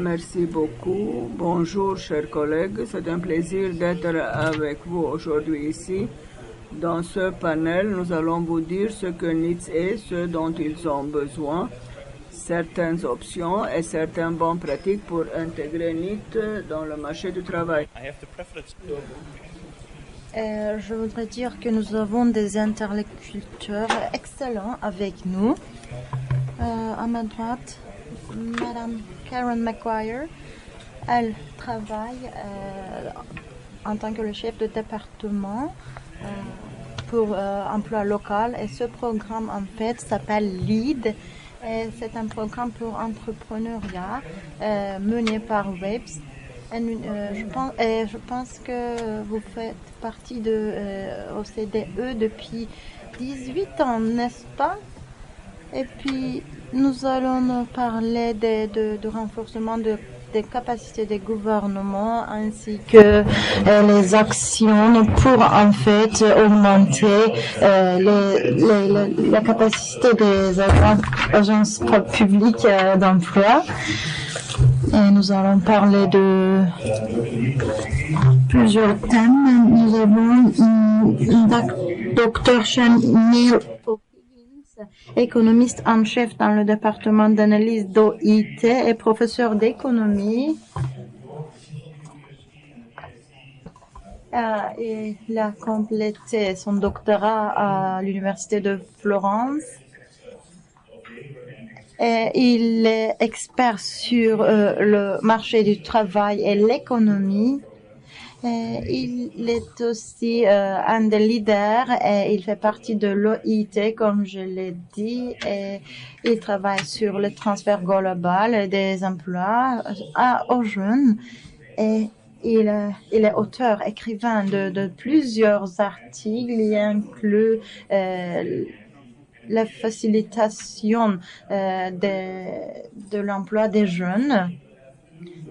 Merci beaucoup. Bonjour, chers collègues. C'est un plaisir d'être avec vous aujourd'hui ici. Dans ce panel, nous allons vous dire ce que NEETs est, ce dont ils ont besoin, certaines options et certaines bonnes pratiques pour intégrer NEET dans le marché du travail. Je voudrais dire que nous avons des interlocuteurs excellents avec nous. À ma droite, Madame Karen McGuire, elle travaille en tant que le chef de département pour emploi local et ce programme en fait s'appelle LEAD et c'est un programme pour entrepreneuriat mené par WAVES. Je pense que vous faites partie de OCDE depuis 18 ans, n'est-ce pas? Et puis, nous allons parler de renforcement des capacités des gouvernements ainsi que les actions pour en fait augmenter la capacité des agences publiques d'emploi. Et nous allons parler de plusieurs thèmes. Nous avons Dr. Neil O'Higgins, économiste en chef dans le département d'analyse d'OIT et professeur d'économie. Et il a complété son doctorat à l'université de Florence. Et il est expert sur le marché du travail et l'économie. Il est aussi un des leaders et il fait partie de l'OIT, comme je l'ai dit, et il travaille sur le transfert global des emplois aux jeunes. Et il est auteur, écrivain de plusieurs articles. Il inclut la facilitation de l'emploi des jeunes.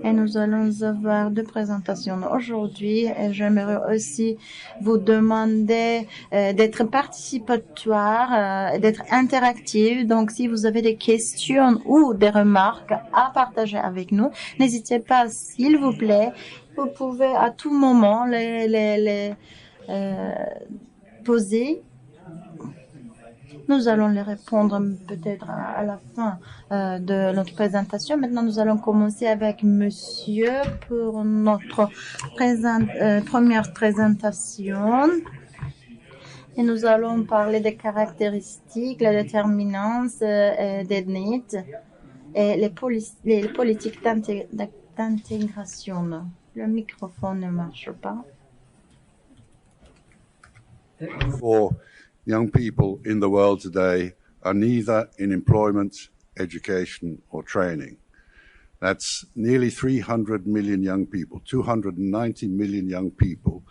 Et nous allons avoir deux présentations aujourd'hui. Et j'aimerais aussi vous demander d'être participatoire, d'être interactif. Donc, si vous avez des questions ou des remarques à partager avec nous, n'hésitez pas, s'il vous plaît. Vous pouvez à tout moment les poser. Nous allons les répondre peut-être à la fin de notre présentation. Maintenant, nous allons commencer avec monsieur pour notre première présentation. Et nous allons parler des caractéristiques, la déterminance des NEET et les politiques d'intégration. Le microphone ne marche pas. Young people in the world today are neither in employment, education or training. That's nearly 300 million young people, 290 million young people,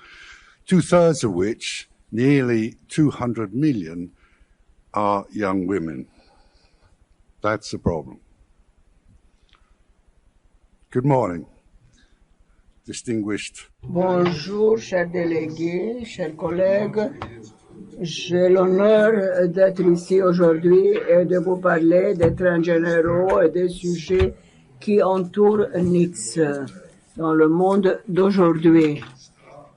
2/3 of which, nearly 200 million, are young women. That's a problem. Good morning, distinguished. Bonjour, chers délégués, chers collègues. J'ai l'honneur d'être ici aujourd'hui et de vous parler des traits généraux et des sujets qui entourent NEETs dans le monde d'aujourd'hui.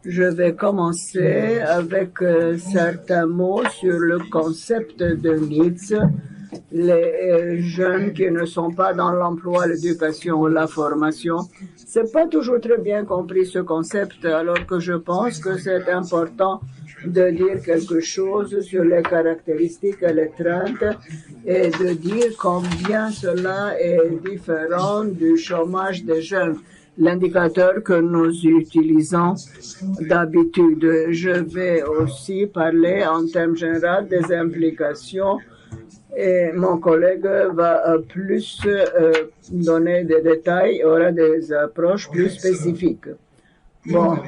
Je vais commencer avec certains mots sur le concept de NEETs. Les jeunes qui ne sont pas dans l'emploi, l'éducation ou la formation, c'est pas toujours très bien compris ce concept, alors que je pense que c'est important de dire quelque chose sur les caractéristiques et les traits et de dire combien cela est différent du chômage des jeunes, l'indicateur que nous utilisons d'habitude. Je vais aussi parler en termes généraux des implications et mon collègue va plus donner des détails, aura des approches plus spécifiques. Bon,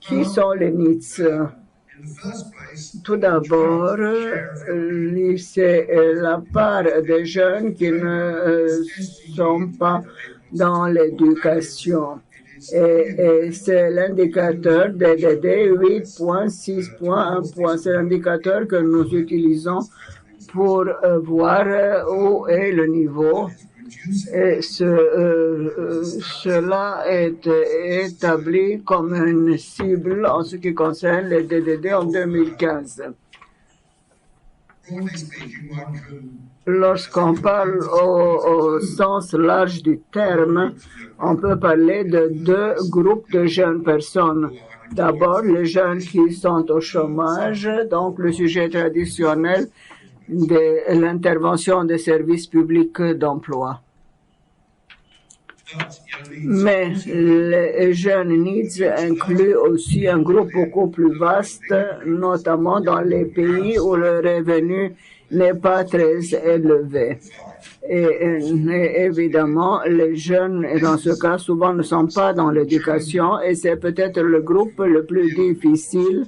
qui sont les NEETs? Tout d'abord, c'est la part des jeunes qui ne sont pas dans l'éducation. Et c'est l'indicateur DDD 8.6.1. C'est l'indicateur que nous utilisons pour voir où est le niveau Et cela est établi comme une cible en ce qui concerne les DDD en 2015. Lorsqu'on parle au sens large du terme, on peut parler de deux groupes de jeunes personnes. D'abord, les jeunes qui sont au chômage, donc le sujet traditionnel de l'intervention des services publics d'emploi. Mais les jeunes needs incluent aussi un groupe beaucoup plus vaste, notamment dans les pays où le revenu n'est pas très élevé. Et évidemment, les jeunes, dans ce cas, souvent ne sont pas dans l'éducation et c'est peut-être le groupe le plus difficile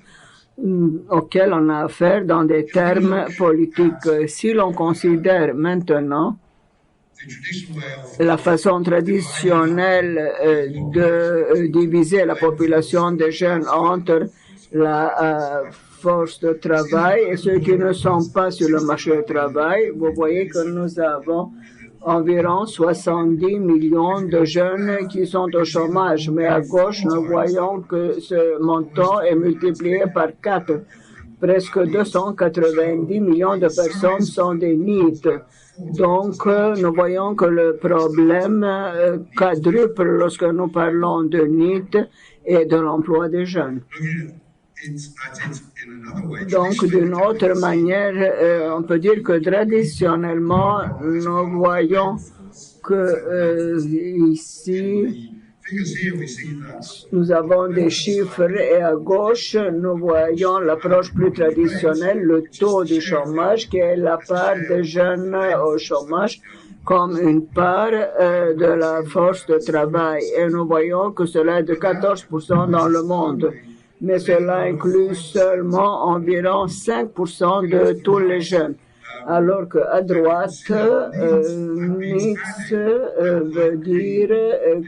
auquel on a affaire dans des termes politiques. Si l'on considère maintenant la façon traditionnelle de diviser la population des jeunes entre la force de travail et ceux qui ne sont pas sur le marché du travail, vous voyez que nous avons environ 70 millions de jeunes qui sont au chômage. Mais à gauche, nous voyons que ce montant est multiplié par 4. Presque 290 millions de personnes sont des NEET. Donc, nous voyons que le problème quadruple lorsque nous parlons de NEET et de l'emploi des jeunes. Donc, d'une autre manière, on peut dire que traditionnellement, nous voyons que ici, nous avons des chiffres et à gauche, nous voyons l'approche plus traditionnelle, le taux du chômage, qui est la part des jeunes au chômage comme une part de la force de travail. Et nous voyons que cela est de 14% dans le monde. Mais cela inclut seulement environ 5% de tous les jeunes. Alors qu'à droite, mix veut dire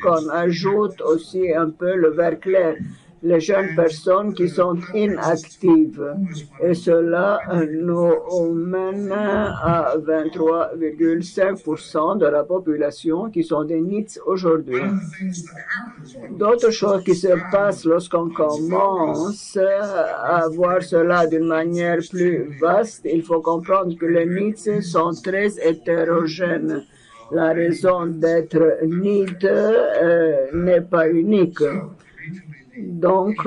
qu'on ajoute aussi un peu le vert clair, les jeunes personnes qui sont inactives. Et cela nous mène à 23,5% de la population qui sont des NEETs aujourd'hui. D'autres choses qui se passent lorsqu'on commence à voir cela d'une manière plus vaste, il faut comprendre que les NEETs sont très hétérogènes. La raison d'être NEET n'est pas unique. Donc,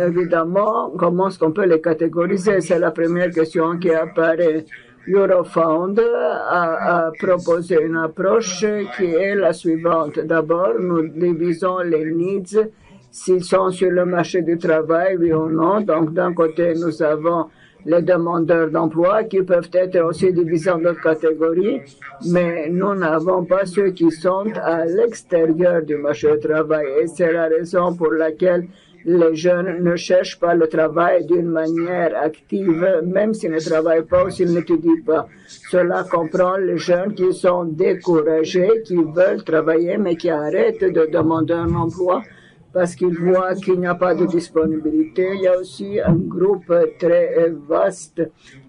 évidemment, comment est-ce qu'on peut les catégoriser? C'est la première question qui apparaît. Eurofound a proposé une approche qui est la suivante. D'abord, nous divisons les needs s'ils sont sur le marché du travail, oui ou non. Donc, d'un côté, nous avons les demandeurs d'emploi qui peuvent être aussi divisés en d'autres catégories, mais nous n'avons pas ceux qui sont à l'extérieur du marché du travail. Et c'est la raison pour laquelle les jeunes ne cherchent pas le travail d'une manière active, même s'ils ne travaillent pas ou s'ils n'étudient pas. Cela comprend les jeunes qui sont découragés, qui veulent travailler, mais qui arrêtent de demander un emploi parce qu'ils voient qu'il n'y a pas de disponibilité. Il y a aussi un groupe très vaste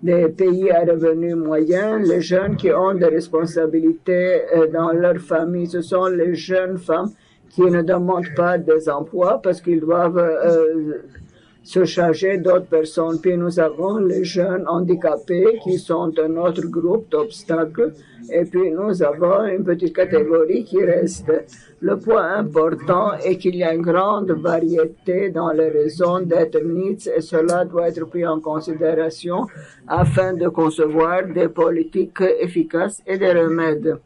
des pays à revenus moyens, les jeunes qui ont des responsabilités dans leur famille. Ce sont les jeunes femmes qui ne demandent pas des emplois parce qu'ils doivent se charger d'autres personnes. Puis nous avons les jeunes handicapés qui sont un autre groupe d'obstacles. Et puis nous avons une petite catégorie qui reste. Le point important est qu'il y a une grande variété dans les raisons d'être NEETs et cela doit être pris en considération afin de concevoir des politiques efficaces et des remèdes.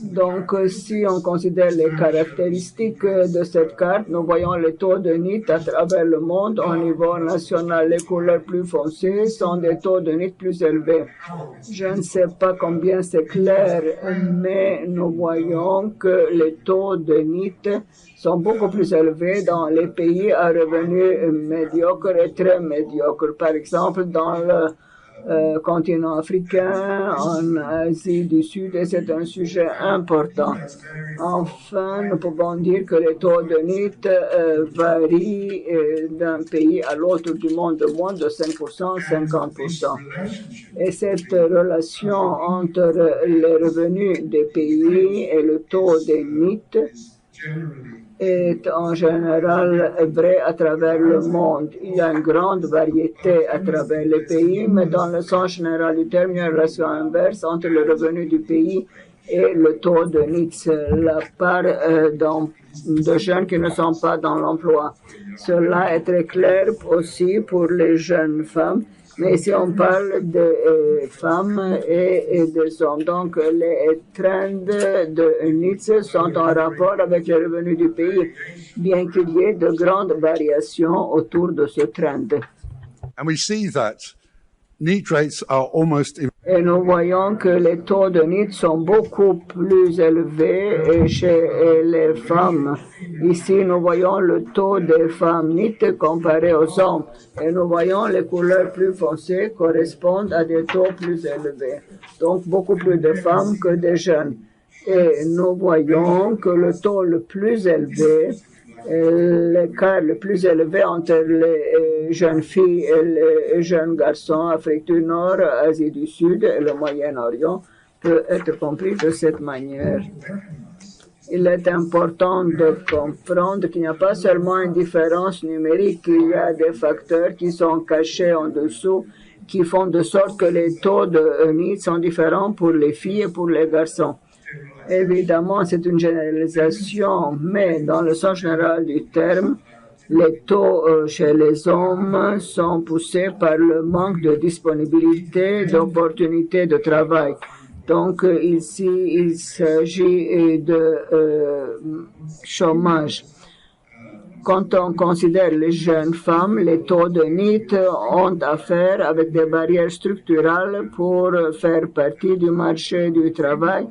Donc, si on considère les caractéristiques de cette carte, nous voyons les taux de NEET à travers le monde. Au niveau national, les couleurs plus foncées sont des taux de NEET plus élevés. Je ne sais pas combien c'est clair, mais nous voyons que les taux de NEET sont beaucoup plus élevés dans les pays à revenus médiocres et très médiocres. Par exemple, dans continent africain, en Asie du Sud, et c'est un sujet important. Enfin, nous pouvons dire que les taux de NEET varient d'un pays à l'autre du monde de moins de 5%, 50%. Et cette relation entre les revenus des pays et le taux de NEET est en général vrai à travers le monde. Il y a une grande variété à travers les pays, mais dans le sens général du terme, il y a une relation inverse entre le revenu du pays et le taux de NEET, la part de jeunes qui ne sont pas dans l'emploi. Cela est très clair aussi pour les jeunes femmes. Mais si on parle de femmes et des hommes, donc les trends de NEET sont en rapport avec les revenus du pays, bien qu'il y ait de grandes variations autour de ce trend. And we see that NEET rates are almost... Et nous voyons que les taux de NEET sont beaucoup plus élevés chez les femmes. Ici, nous voyons le taux des femmes NEET comparé aux hommes. Et nous voyons les couleurs plus foncées correspondent à des taux plus élevés. Donc, beaucoup plus de femmes que de jeunes. Et nous voyons que le taux le plus élevé, l'écart le plus élevé entre les jeunes filles et les jeunes garçons, Afrique du Nord, Asie du Sud et le Moyen-Orient, peut être compris de cette manière. Il est important de comprendre qu'il n'y a pas seulement une différence numérique, il y a des facteurs qui sont cachés en dessous, qui font de sorte que les taux de NEET sont différents pour les filles et pour les garçons. Évidemment, c'est une généralisation, mais dans le sens général du terme, les taux chez les hommes sont poussés par le manque de disponibilité, d'opportunités de travail. Donc, ici, il s'agit de chômage. Quand on considère les jeunes femmes, les taux de NEET ont affaire avec des barrières structurelles pour faire partie du marché du travail.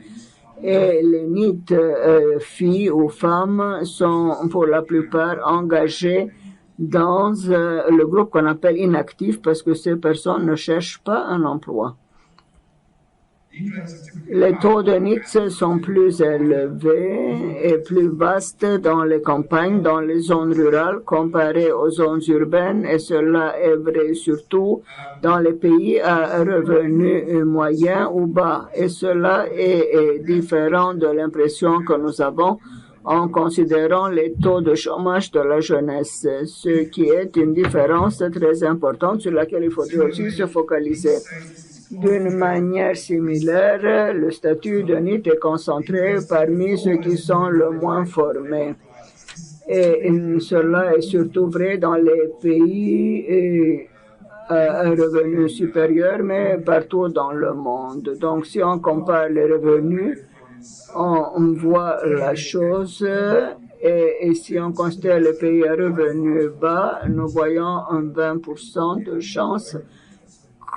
Et les NEET, filles ou femmes, sont pour la plupart engagées dans le groupe qu'on appelle inactif parce que ces personnes ne cherchent pas un emploi. Les taux de NEET sont plus élevés et plus vastes dans les campagnes, dans les zones rurales comparées aux zones urbaines, et cela est vrai surtout dans les pays à revenus moyens ou bas. Et cela est différent de l'impression que nous avons en considérant les taux de chômage de la jeunesse, ce qui est une différence très importante sur laquelle il faudrait aussi se focaliser. D'une manière similaire, le statut de NEET est concentré parmi ceux qui sont le moins formés. Et cela est surtout vrai dans les pays à revenus supérieurs, mais partout dans le monde. Donc, si on compare les revenus, on voit la chose. Et si on considère les pays à revenus bas, nous voyons un 20% de chance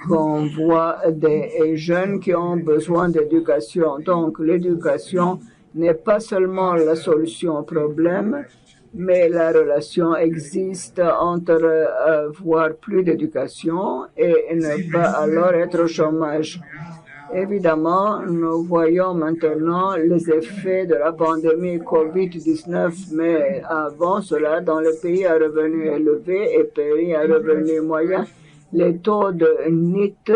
qu'on voit des jeunes qui ont besoin d'éducation. Donc, l'éducation n'est pas seulement la solution au problème, mais la relation existe entre avoir plus d'éducation et ne pas alors être au chômage. Évidemment, nous voyons maintenant les effets de la pandémie COVID-19, mais avant cela, dans les pays à revenus élevés et pays à revenus moyens, les taux de NEET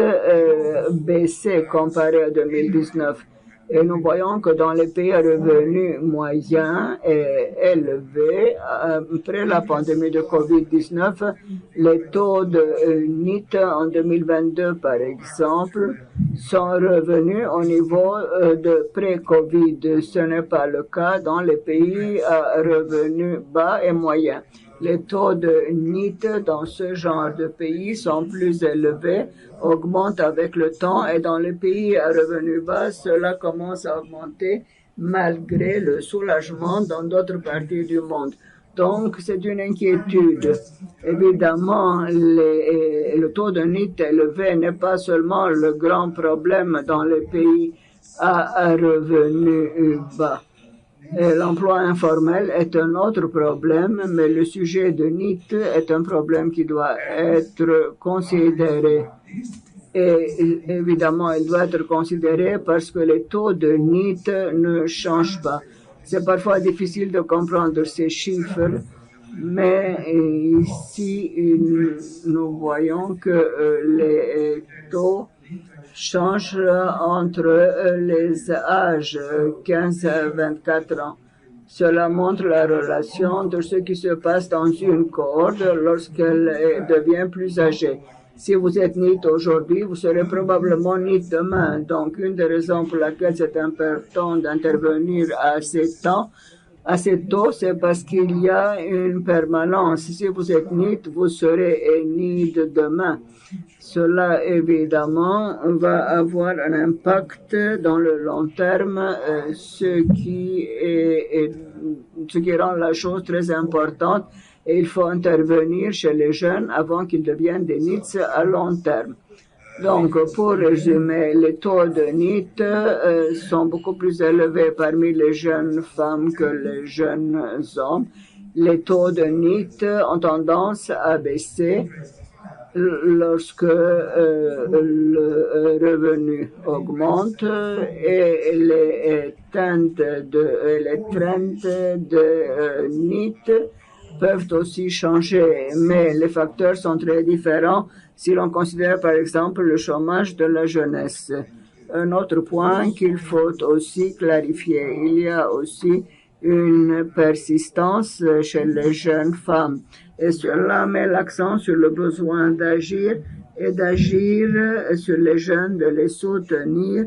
baissaient comparé à 2019. Et nous voyons que dans les pays à revenus moyens et élevés, après la pandémie de COVID-19, les taux de NEET en 2022, par exemple, sont revenus au niveau de pré-COVID. Ce n'est pas le cas dans les pays à revenus bas et moyens. Les taux de NEET dans ce genre de pays sont plus élevés, augmentent avec le temps, et dans les pays à revenus bas, cela commence à augmenter malgré le soulagement dans d'autres parties du monde. Donc, c'est une inquiétude. Évidemment, le taux de NEET élevé n'est pas seulement le grand problème dans les pays à revenus bas. L'emploi informel est un autre problème, mais le sujet de NEET est un problème qui doit être considéré. Et évidemment, il doit être considéré parce que les taux de NEET ne changent pas. C'est parfois difficile de comprendre ces chiffres, mais ici, nous voyons que les taux changent entre les âges 15 à 24 ans. Cela montre la relation de ce qui se passe dans une cohorte lorsqu'elle devient plus âgée. Si vous êtes NEET aujourd'hui, vous serez probablement NEET demain. Donc, une des raisons pour laquelle c'est important d'intervenir à ces temps, assez tôt, c'est parce qu'il y a une permanence. Si vous êtes NEET, vous serez NEET demain. Cela, évidemment, va avoir un impact dans le long terme, ce qui rend la chose très importante. Et il faut intervenir chez les jeunes avant qu'ils deviennent des NEETs à long terme. Donc, pour résumer, les taux de NEET sont beaucoup plus élevés parmi les jeunes femmes que les jeunes hommes. Les taux de NEET ont tendance à baisser lorsque le revenu augmente et les trends de NEET peuvent aussi changer, mais les facteurs sont très différents si l'on considère par exemple le chômage de la jeunesse. Un autre point qu'il faut aussi clarifier, il y a aussi une persistance chez les jeunes femmes et cela met l'accent sur le besoin d'agir et d'agir sur les jeunes, de les soutenir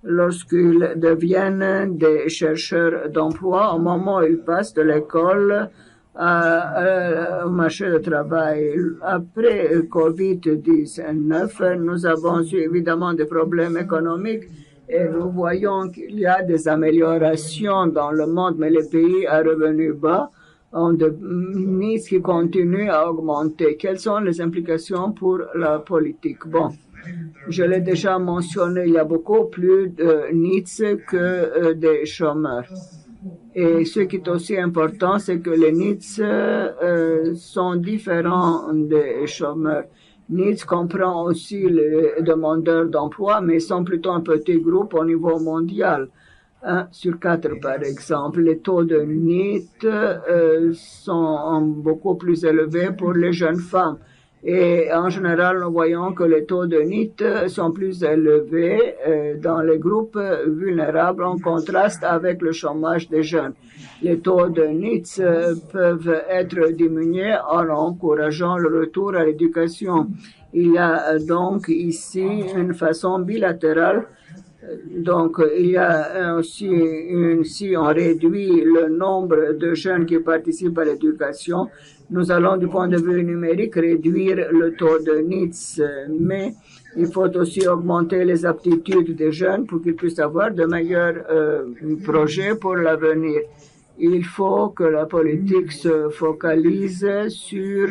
lorsqu'ils deviennent des chercheurs d'emploi au moment où ils passent de l'école au marché du travail. Après Covid-19, nous avons eu évidemment des problèmes économiques et nous voyons qu'il y a des améliorations dans le monde, mais les pays à revenus bas ont des NEETs qui continuent à augmenter. Quelles sont les implications pour la politique? Bon, je l'ai déjà mentionné, il y a beaucoup plus de NEETs que des chômeurs. Et ce qui est aussi important, c'est que les NEETs sont différents des chômeurs. NEETs comprend aussi les demandeurs d'emploi, mais sont plutôt un petit groupe au niveau mondial. 1 sur 4, par exemple. Les taux de NEET sont beaucoup plus élevés pour les jeunes femmes. Et en général, nous voyons que les taux de NEET sont plus élevés dans les groupes vulnérables en contraste avec le chômage des jeunes. Les taux de NEET peuvent être diminués en encourageant le retour à l'éducation. Il y a donc ici une façon bilatérale. Donc, il y a aussi si on réduit le nombre de jeunes qui participent à l'éducation, nous allons, du point de vue numérique, réduire le taux de NEETs, mais il faut aussi augmenter les aptitudes des jeunes pour qu'ils puissent avoir de meilleurs projets pour l'avenir. Il faut que la politique se focalise sur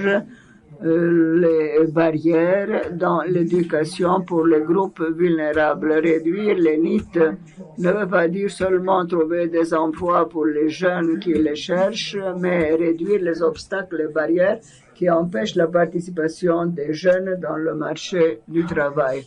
les barrières dans l'éducation pour les groupes vulnérables. Réduire les NEET ne veut pas dire seulement trouver des emplois pour les jeunes qui les cherchent, mais réduire les obstacles, les barrières qui empêchent la participation des jeunes dans le marché du travail.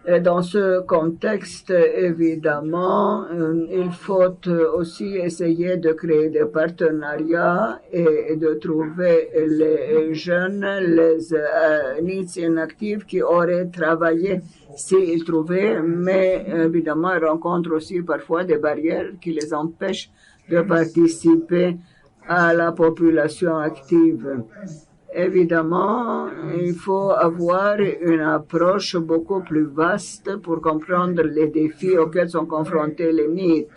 Et dans ce contexte, évidemment, il faut aussi essayer de créer des partenariats et de trouver les jeunes, les NEETs inactifs qui auraient travaillé s'ils trouvaient, mais évidemment, ils rencontrent aussi parfois des barrières qui les empêchent de participer à la population active. Évidemment, il faut avoir une approche beaucoup plus vaste pour comprendre les défis auxquels sont confrontés les NEET.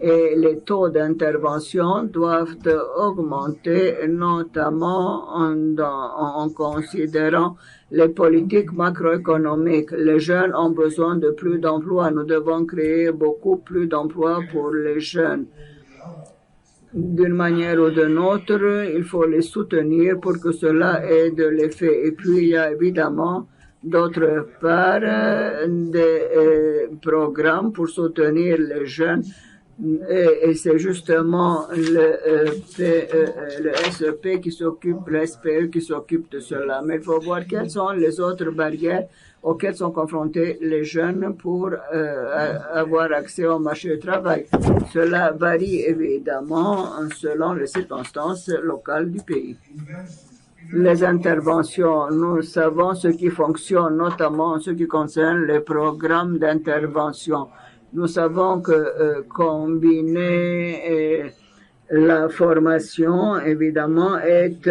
Et les taux d'intervention doivent augmenter, notamment en considérant les politiques macroéconomiques. Les jeunes ont besoin de plus d'emplois. Nous devons créer beaucoup plus d'emplois pour les jeunes. D'une manière ou d'une autre, il faut les soutenir pour que cela ait de l'effet. Et puis, il y a évidemment, d'autre part, des programmes pour soutenir les jeunes Et c'est justement le SEP qui s'occupe, le SPE qui s'occupe de cela. Mais il faut voir quelles sont les autres barrières auxquelles sont confrontés les jeunes pour avoir accès au marché du travail. Cela varie évidemment selon les circonstances locales du pays. Les interventions, nous savons ce qui fonctionne, notamment en ce qui concerne les programmes d'intervention. Nous savons que combiner la formation, évidemment, est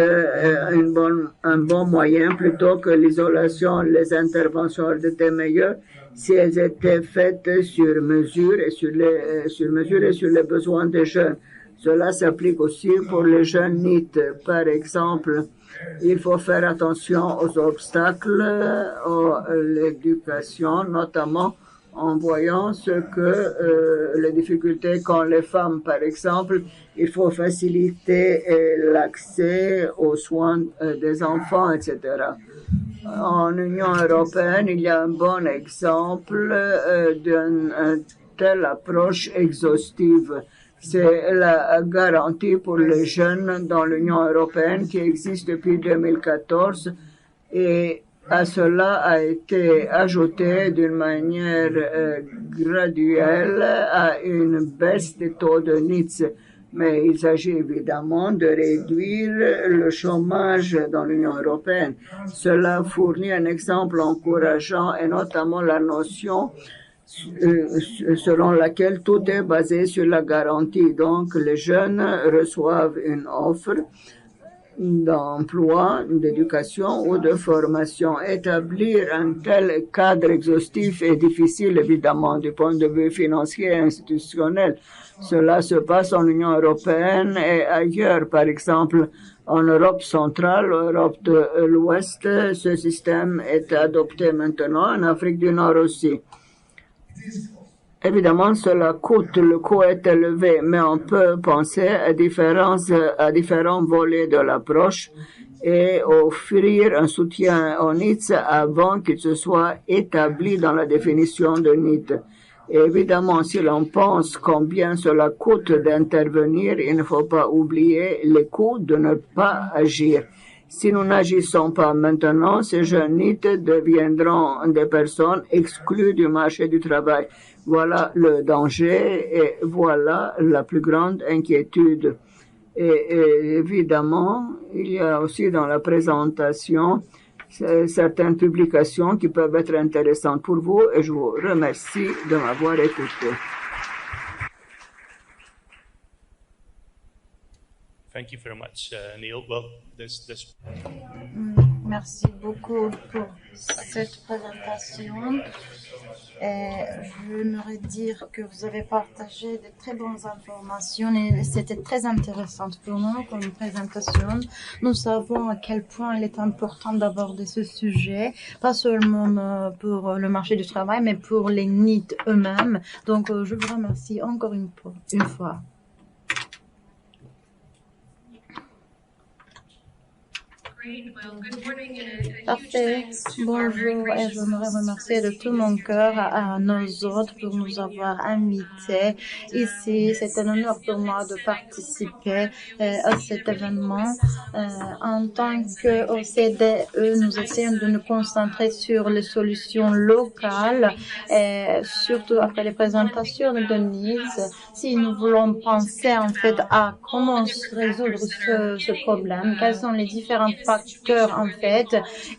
un bon moyen plutôt que l'isolation. Les interventions auraient été meilleures si elles étaient faites sur mesure et sur les besoins des jeunes. Cela s'applique aussi pour les jeunes NEET. Par exemple, il faut faire attention aux obstacles à l'éducation, notamment en voyant ce que les difficultés qu'ont les femmes, par exemple. Il faut faciliter l'accès aux soins des enfants, etc. En Union européenne, il y a un bon exemple d'une telle approche exhaustive. C'est la garantie pour les jeunes dans l'Union européenne qui existe depuis 2014 et à cela a été ajouté d'une manière graduelle à une baisse des taux de NEET. Mais il s'agit évidemment de réduire le chômage dans l'Union européenne. Cela fournit un exemple encourageant et notamment la notion selon laquelle tout est basé sur la garantie. Donc, les jeunes reçoivent une offre d'emploi, d'éducation ou de formation. Établir un tel cadre exhaustif est difficile, évidemment, du point de vue financier et institutionnel. Cela se passe en Union européenne et ailleurs, par exemple, en Europe centrale, en Europe de l'Ouest, ce système est adopté maintenant, en Afrique du Nord aussi. Évidemment, cela coûte, le coût est élevé, mais on peut penser à différents volets de l'approche et offrir un soutien aux NEET avant qu'il se soit établi dans la définition de NEET. Et évidemment, si l'on pense combien cela coûte d'intervenir, il ne faut pas oublier les coûts de ne pas agir. Si nous n'agissons pas maintenant, ces jeunes NEET deviendront des personnes exclues du marché du travail. Voilà le danger et voilà la plus grande inquiétude. Et évidemment, il y a aussi dans la présentation certaines publications qui peuvent être intéressantes pour vous et je vous remercie de m'avoir écouté. Thank you very much, Neil. Well, Merci beaucoup pour cette présentation. Et j'aimerais dire que vous avez partagé de très bonnes informations et c'était très intéressant pour nous comme présentation. Nous savons à quel point il est important d'aborder ce sujet, pas seulement pour le marché du travail, mais pour les NEET eux-mêmes. Donc, je vous remercie encore une fois. Parfait. Bonjour et j'aimerais remercier de tout mon cœur à nos hôtes pour nous avoir invités ici. C'est un honneur pour moi de participer à cet événement. En tant qu'OCDE, nous essayons de nous concentrer sur les solutions locales et surtout après les présentations de Denise. Si nous voulons penser en fait à comment résoudre ce problème, quels sont les différents facteurs en fait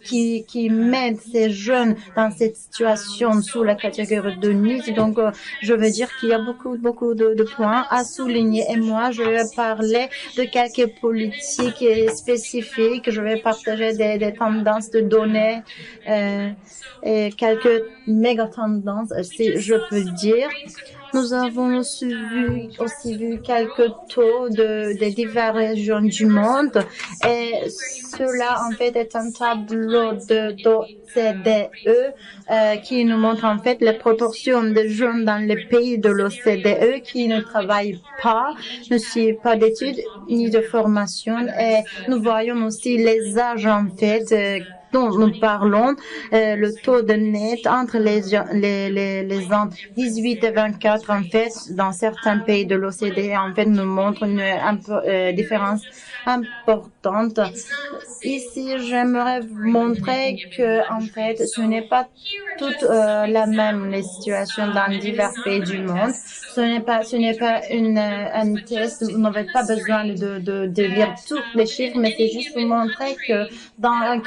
qui mettent ces jeunes dans cette situation sous la catégorie de NEET. Donc je veux dire qu'il y a beaucoup de points à souligner et moi je vais parler de quelques politiques spécifiques. Je vais partager des tendances de données et quelques méga tendances si je peux dire. Nous avons aussi vu quelques taux des diverses régions du monde et cela en fait est un tableau d'OCDE qui nous montre en fait les proportions de jeunes dans les pays de l'OCDE qui ne travaillent pas, ne suivent pas d'études ni de formation et nous voyons aussi les âges en fait dont nous parlons, le taux de net entre les ans 18 et 24, en fait, dans certains pays de l'OCDE, en fait, nous montre une différence importante. Ici, j'aimerais montrer que, en fait, ce n'est pas toute la même les situations dans divers pays du monde. Ce n'est pas un test. Vous n'avez pas besoin de lire tous les chiffres, mais c'est juste pour montrer que dans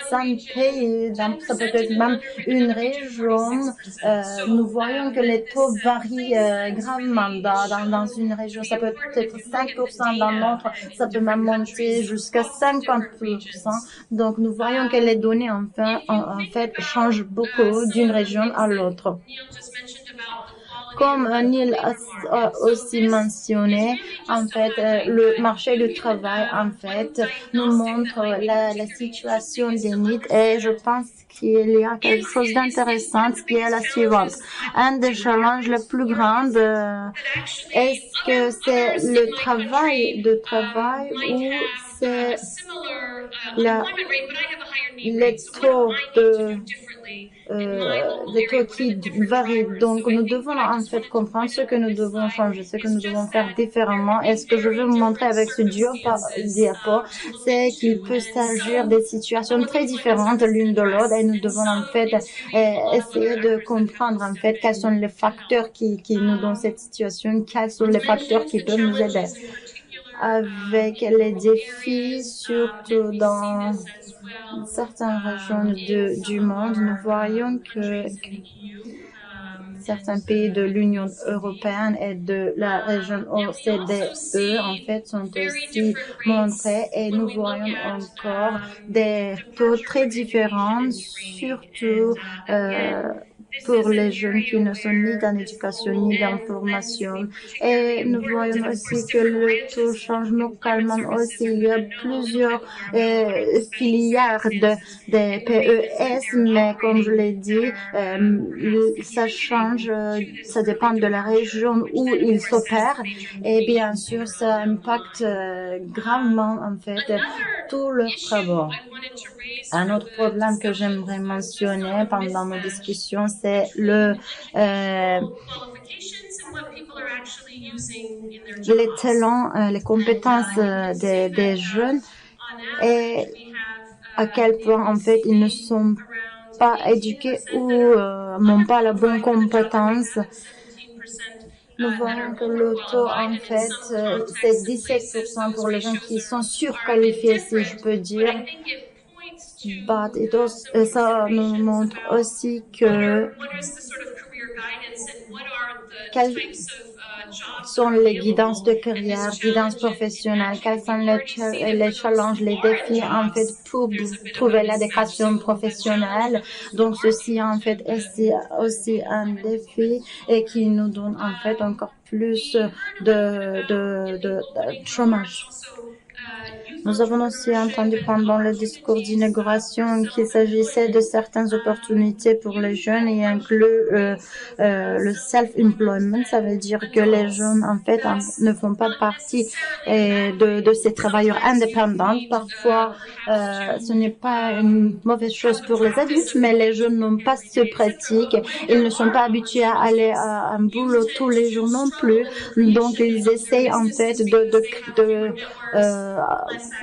5 pays, ça peut être même une région, nous voyons que les taux varient gravement. Dans une région, ça peut être 5%, dans l'autre, ça peut même monter jusqu'à 50%. Donc, nous voyons que les données, en fait, changent beaucoup d'une région à l'autre. Comme Neil a aussi mentionné, en fait, le marché du travail, en fait, nous montre la situation des NEET et je pense qu'il y a quelque chose d'intéressant qui est la suivante. Un des challenges les plus grands, est-ce que c'est le travail ou c'est les taux qui varient. Donc, nous devons en fait comprendre ce que nous devons changer, ce que nous devons faire différemment. Et ce que je veux vous montrer avec ce diapo, c'est qu'il peut s'agir des situations très différentes l'une de l'autre et nous devons en fait essayer de comprendre en fait quels sont les facteurs qui nous donnent cette situation, quels sont les facteurs qui peuvent nous aider. Avec les défis, surtout dans certaines régions du monde, nous voyons que certains pays de l'Union européenne et de la région OCDE, en fait, sont aussi montrés et nous voyons encore des taux très différents, surtout pour les jeunes qui ne sont ni dans l'éducation ni dans la formation. Et nous voyons aussi que le taux change localement aussi. Il y a plusieurs filières de PES, mais comme je l'ai dit, ça change, ça dépend de la région où ils s'opèrent. Et bien sûr, ça impacte gravement, en fait, tous leurs travaux. Un autre problème que j'aimerais mentionner pendant nos discussions, c'est les talents, les compétences des jeunes et à quel point en fait ils ne sont pas éduqués ou n'ont pas la bonne compétence. Nous voyons que le taux, en fait, c'est 17% pour les gens qui sont surqualifiés, si je peux dire. Ça nous montre aussi que quelles sont les guidances de carrière, guidances professionnelles, quels sont les challenges, les défis en fait pour trouver l'adéquation professionnelle. Donc ceci en fait est aussi un défi et qui nous donne en fait encore plus de chômage. Nous avons aussi entendu pendant le discours d'inauguration qu'il s'agissait de certaines opportunités pour les jeunes et inclut le self-employment. Ça veut dire que les jeunes, en fait, ne font pas partie de ces travailleurs indépendants. Parfois, ce n'est pas une mauvaise chose pour les adultes, mais les jeunes n'ont pas cette pratique. Ils ne sont pas habitués à aller à un boulot tous les jours non plus. Donc, ils essayent, en fait,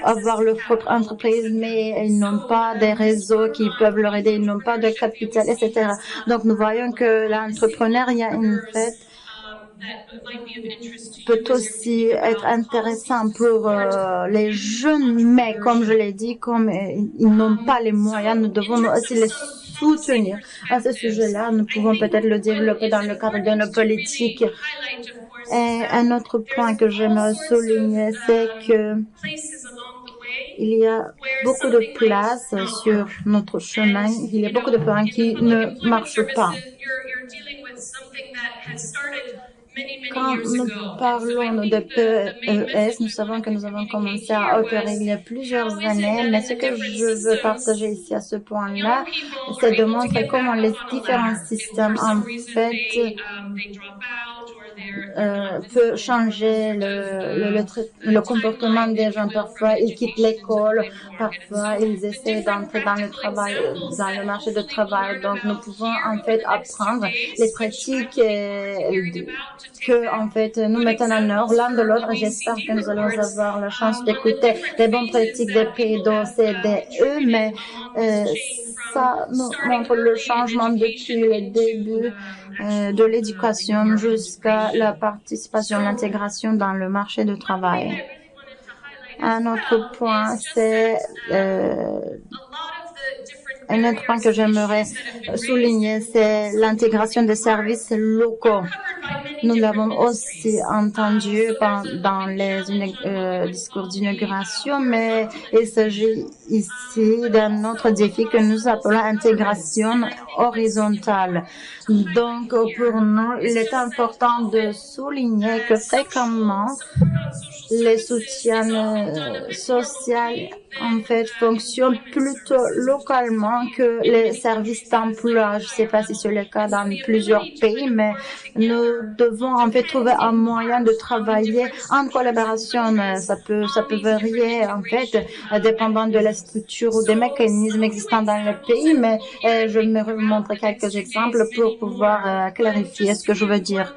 avoir leur propre entreprise, mais ils n'ont pas des réseaux qui peuvent leur aider, ils n'ont pas de capital, etc. Donc, nous voyons que l'entrepreneuriat, en fait, peut aussi être intéressant pour les jeunes, mais comme je l'ai dit, comme ils n'ont pas les moyens, nous devons aussi les soutenir. À ce sujet-là, nous pouvons peut-être le développer dans le cadre de nos politiques. Et un autre point que j'aimerais souligner, c'est que il y a beaucoup de places sur notre chemin. Il y a beaucoup de points qui ne marchent pas. Quand nous parlons de PES, nous savons que nous avons commencé à opérer il y a plusieurs années, mais ce que je veux partager ici à ce point-là, c'est de montrer comment les différents systèmes, en fait, peut changer le comportement des gens. Parfois, ils quittent l'école, parfois, ils essaient d'entrer dans le travail, dans le marché de travail. Donc, nous pouvons, en fait, apprendre les pratiques que, en fait, nous mettons en œuvre l'un de l'autre. J'espère que nous allons avoir la chance d'écouter les bonnes pratiques des pays d'OCDE, mais ça nous montre le changement depuis le début de l'éducation jusqu'à la participation, l'intégration dans le marché du travail. Un autre point, c'est un autre point que j'aimerais souligner, c'est l'intégration des services locaux. Nous l'avons aussi entendu dans les discours d'inauguration, mais il s'agit ici d'un autre défi que nous appelons intégration horizontale. Donc, pour nous, il est important de souligner que fréquemment, les soutiens sociaux, en fait, fonctionnent plutôt localement que les services d'emploi. Je ne sais pas si c'est le cas dans plusieurs pays, mais nous devons, en fait, trouver un moyen de travailler en collaboration. Ça peut varier, en fait, dépendant de la structure ou des mécanismes existants dans le pays, mais je vais vous montrer quelques exemples pour pouvoir clarifier ce que je veux dire.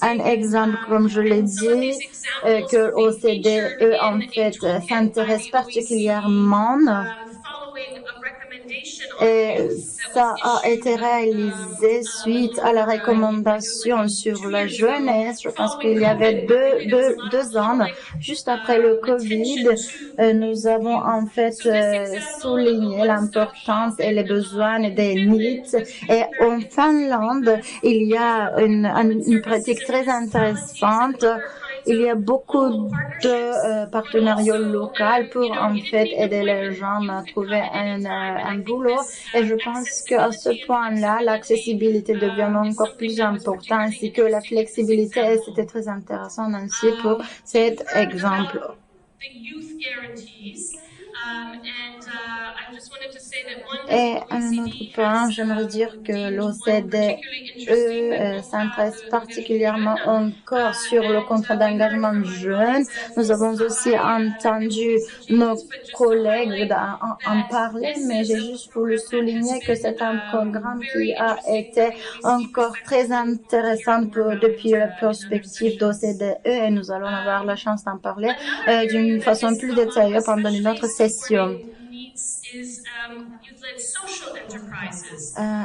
Un exemple, comme je l'ai dit, que l'OCDE, en fait, s'intéresse particulièrement, et ça a été réalisé suite à la recommandation sur la jeunesse. Je pense qu'il y avait deux ans, juste après le Covid, nous avons en fait souligné l'importance et les besoins des needs. Et en Finlande, il y a une pratique très intéressante. Il y a beaucoup de partenariats locaux pour en fait aider les gens à trouver un boulot. Et je pense qu'à ce point-là, l'accessibilité devient encore plus importante, ainsi que la flexibilité. Et c'était très intéressant ainsi pour cet exemple. Et un autre point, j'aimerais dire que l'OCDE s'intéresse particulièrement encore sur le contrat d'engagement jeune. Nous avons aussi entendu nos collègues en parler, mais j'ai juste voulu souligner que c'est un programme qui a été encore très intéressant depuis la perspective d'OCDE, et nous allons avoir la chance d'en parler d'une façon plus détaillée pendant une autre session.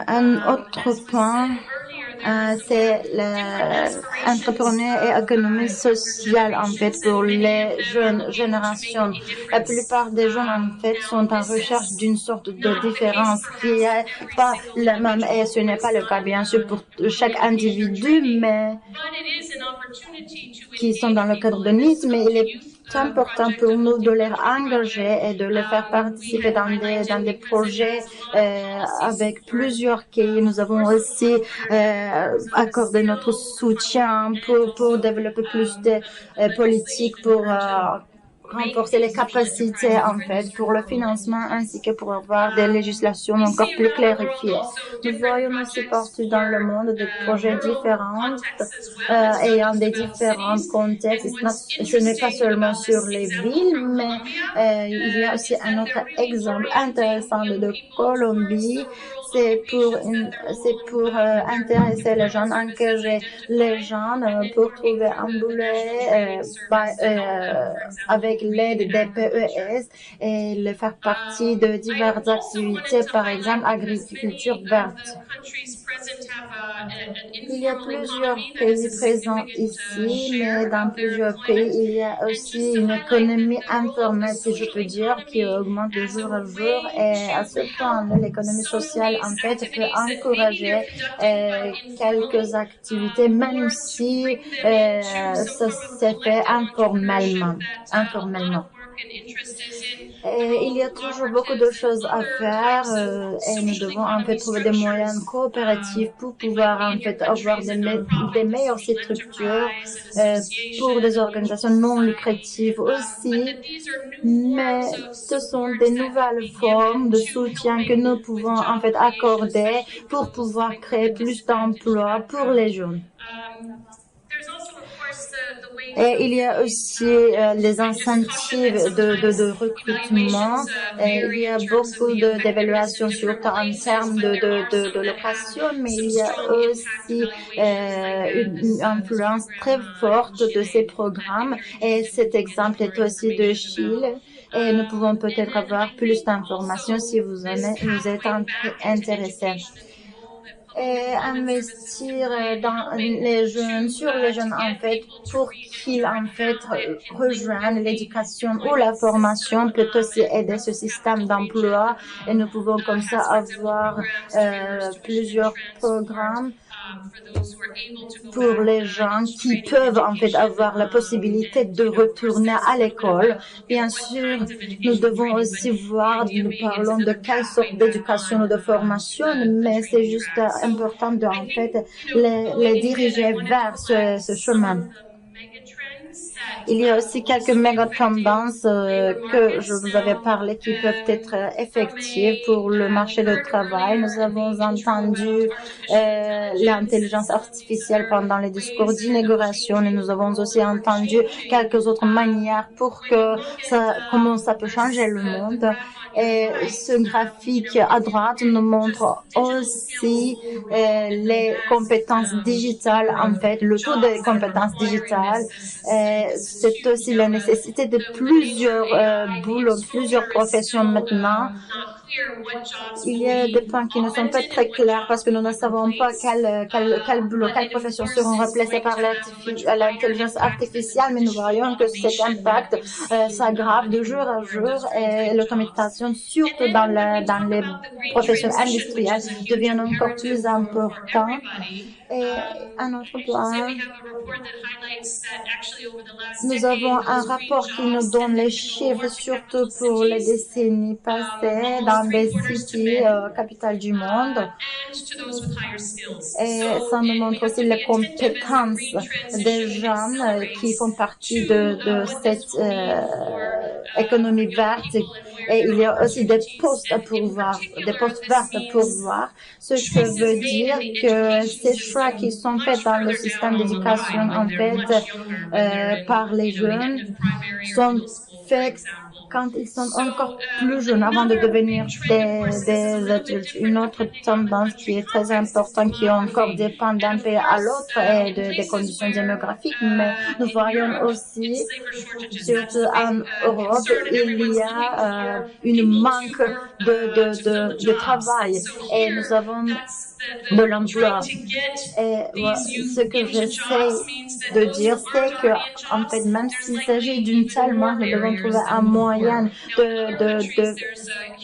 Un autre point, c'est l'entrepreneuriat et l'économie sociale, en fait, pour les jeunes générations. La plupart des jeunes, en fait, sont en recherche d'une sorte de différence qui n'est pas la même, et ce n'est pas le cas, bien sûr, pour chaque individu, mais qui sont dans le cadre de Nice, mais il est important pour nous de les engager et de les faire participer dans des projets avec plusieurs pays. Nous avons aussi accordé notre soutien pour développer plus de politiques pour renforcer les capacités, en fait, pour le financement, ainsi que pour avoir des législations encore plus clarifiées. Nous voyons aussi partout dans le monde des projets différents, ayant des différents contextes. Ce n'est pas seulement sur les villes, mais il y a aussi un autre exemple intéressant de Colombie. C'est pour intéresser les gens, engager les gens pour trouver un boulot avec l'aide des PES et les faire partie de diverses activités, par exemple agriculture verte. Il y a plusieurs pays présents ici, mais dans plusieurs pays, il y a aussi une économie informelle, si je peux dire, qui augmente de jour à jour. Et à ce point, l'économie sociale, en fait, peut encourager quelques activités, même si ça s'est fait informellement. Et il y a toujours beaucoup de choses à faire et nous devons en fait trouver des moyens coopératifs pour pouvoir en fait avoir des meilleures structures pour des organisations non lucratives aussi. Mais ce sont des nouvelles formes de soutien que nous pouvons en fait accorder pour pouvoir créer plus d'emplois pour les jeunes. Et il y a aussi les incentives de recrutement. Et il y a beaucoup d'évaluations en termes de location, mais il y a aussi une influence très forte de ces programmes. Et cet exemple est aussi de Chine. Et nous pouvons peut-être avoir plus d'informations si vous êtes intéressés. Et investir dans les jeunes, sur les jeunes en fait, pour qu'ils en fait rejoignent l'éducation ou la formation peut aussi aider ce système d'emploi et nous pouvons comme ça avoir plusieurs programmes pour les gens qui peuvent en fait avoir la possibilité de retourner à l'école. Bien sûr, nous devons aussi voir, nous parlons de quelle sorte d'éducation ou de formation, mais c'est juste important de en fait les diriger vers ce chemin. Il y a aussi quelques méga tendances que je vous avais parlé qui peuvent être effectives pour le marché du travail. Nous avons entendu l'intelligence artificielle pendant les discours d'inauguration et nous avons aussi entendu quelques autres manières pour que comment ça peut changer le monde. Et ce graphique à droite nous montre aussi les compétences digitales, en fait, le taux de compétences digitales. C'est aussi la nécessité de plusieurs boulots, plusieurs professions maintenant. Il y a des points qui ne sont pas très clairs parce que nous ne savons pas quel boulot, quelles professions seront remplacées par l'intelligence artificielle, mais nous voyons que cet impact s'aggrave de jour à jour et l'automatisation, surtout dans les professions industrielles, devient encore plus importante. Et un autre point, nous avons un rapport qui nous donne les chiffres, surtout pour les décennies passées, dans des cités capitales du monde. Et ça nous montre aussi les compétences des jeunes qui font partie de cette économie verte. Et il y a aussi des postes à pourvoir, des postes verts à pourvoir, ce qui veut dire que ces choix qui sont faits dans le système d'éducation, en fait, par les jeunes, sont faits quand ils sont encore plus jeunes, avant de devenir des adultes. Une autre tendance qui est très importante, qui encore dépend d'un pays à l'autre et des conditions démographiques, mais nous voyons aussi, surtout en Europe, il y a une manque de travail et nous avons de l'emploi. Et ce que j'essaie de dire, c'est que, en fait, même s'il s'agit d'une telle manque, nous devons trouver un moyen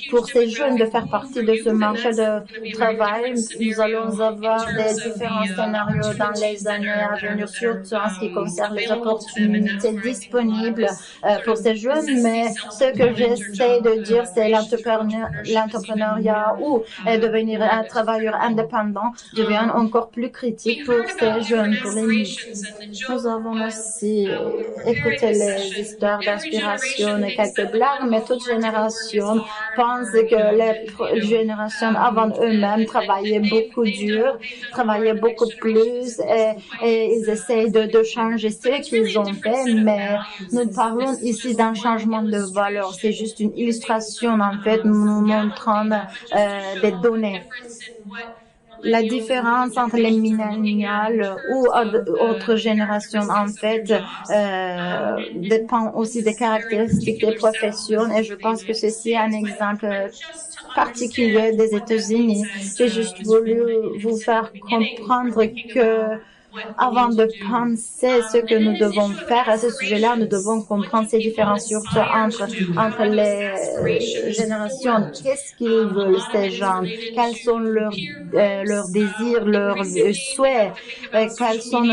pour ces jeunes de faire partie de ce marché de travail. Nous allons avoir des différents scénarios dans les années à venir, surtout en ce qui concerne les opportunités disponibles pour ces jeunes. Mais ce que j'essaie de dire, c'est l'entrepreneuriat ou devenir un travailleur indépendant devient encore plus critique pour ces jeunes, pour les niches. Nous avons aussi écouté les histoires d'inspiration et quelques blagues, mais toute génération pense que les générations avant eux-mêmes travaillaient beaucoup dur, travaillaient beaucoup plus et ils essayent de changer ce qu'ils ont fait, mais nous parlons ici d'un changement de valeur. C'est juste une illustration, en fait, nous montrant des données. La différence entre les millénials ou autres générations, en fait, dépend aussi des caractéristiques des professions et je pense que ceci est un exemple particulier des États-Unis. J'ai juste voulu vous faire comprendre que avant de penser ce que nous devons faire à ce sujet-là, nous devons comprendre ces différences surtout entre les générations. Qu'est-ce qu'ils veulent, ces gens? Quels sont leurs désirs, leurs souhaits? Quels sont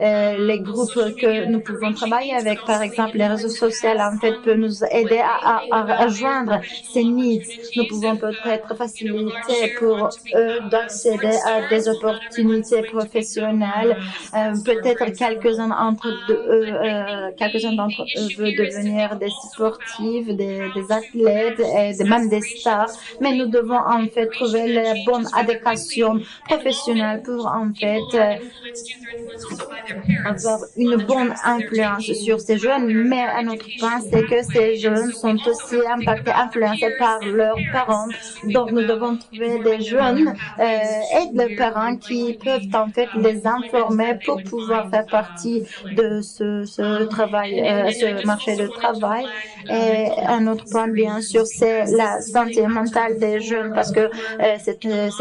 les groupes que nous pouvons travailler avec, par exemple, les réseaux sociaux, en fait, peuvent nous aider à rejoindre ces needs. Nous pouvons peut-être faciliter pour eux d'accéder à des opportunités professionnelles. Peut-être quelques-uns d'entre eux veulent devenir des sportifs, des athlètes et même des stars. Mais nous devons en fait trouver la bonne adéquation professionnelle pour en fait avoir une bonne influence sur ces jeunes. Mais un autre point, c'est que ces jeunes sont aussi impactés, influencés par leurs parents. Donc nous devons trouver des jeunes et des parents qui peuvent en fait les informer pour pouvoir faire partie de ce travail, ce marché de travail. Et un autre point, bien sûr, c'est la santé mentale des jeunes parce que c'est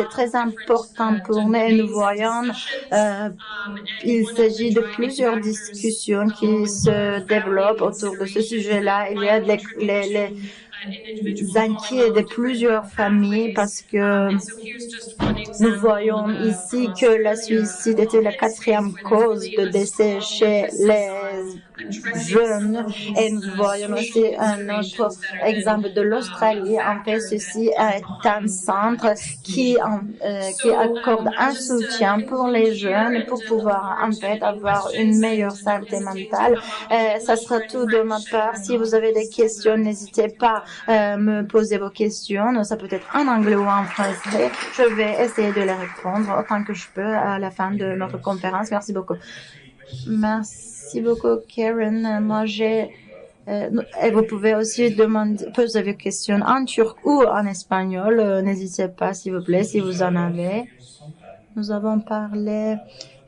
très important pour nous. Nous voyons, il s'agit de plusieurs discussions qui se développent autour de ce sujet-là. Il y a les inquiets de plusieurs familles parce que nous voyons ici que le suicide était la 4e cause de décès chez les jeunes et nous voyons aussi un autre exemple de l'Australie. En fait, ceci est un centre qui accorde un soutien pour les jeunes pour pouvoir en fait avoir une meilleure santé mentale. Ça sera tout de ma part. Si vous avez des questions, n'hésitez pas à me poser vos questions. Ça peut être en anglais ou en français. Je vais essayer de les répondre autant que je peux à la fin de notre conférence. Merci beaucoup. Merci beaucoup, Karen. Moi, et vous pouvez aussi poser vos questions en turc ou en espagnol. N'hésitez pas, s'il vous plaît, si vous en avez. Nous avons parlé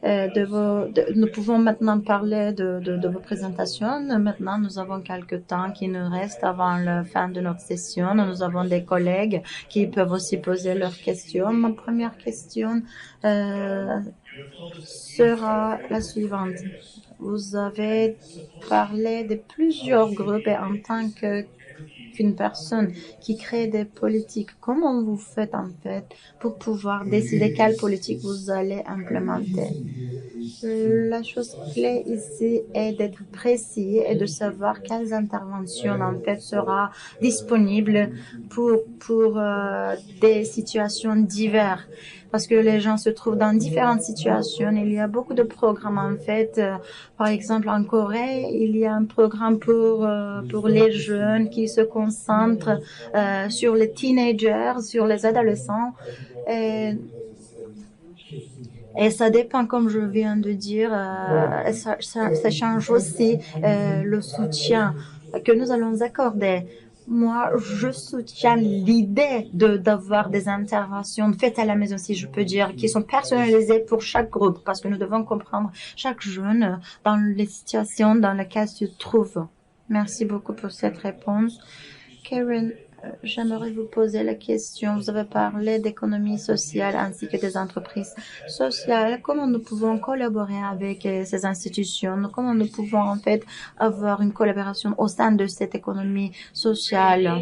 nous pouvons maintenant parler de vos présentations. Maintenant, nous avons quelques temps qui nous reste avant la fin de notre session. Nous avons des collègues qui peuvent aussi poser leurs questions. Ma première question sera la suivante. Vous avez parlé de plusieurs groupes et en tant qu'une personne qui crée des politiques, comment vous faites en fait pour pouvoir décider quelle politique vous allez implémenter? La chose clé ici est d'être précis et de savoir quelles interventions en fait sera disponibles pour des situations diverses. Parce que les gens se trouvent dans différentes situations. Il y a beaucoup de programmes en fait. Par exemple, en Corée, il y a un programme pour les jeunes qui se concentrent sur les teenagers, sur les adolescents. Et ça dépend, comme je viens de dire, ça change aussi le soutien que nous allons accorder. Moi, je soutiens l'idée d'avoir des interventions faites à la maison, si je peux dire, qui sont personnalisées pour chaque groupe, parce que nous devons comprendre chaque jeune dans les situations dans lesquelles il se trouve. Merci beaucoup pour cette réponse. Karen, j'aimerais vous poser la question. Vous avez parlé d'économie sociale ainsi que des entreprises sociales. Comment nous pouvons collaborer avec ces institutions? Comment nous pouvons en fait avoir une collaboration au sein de cette économie sociale?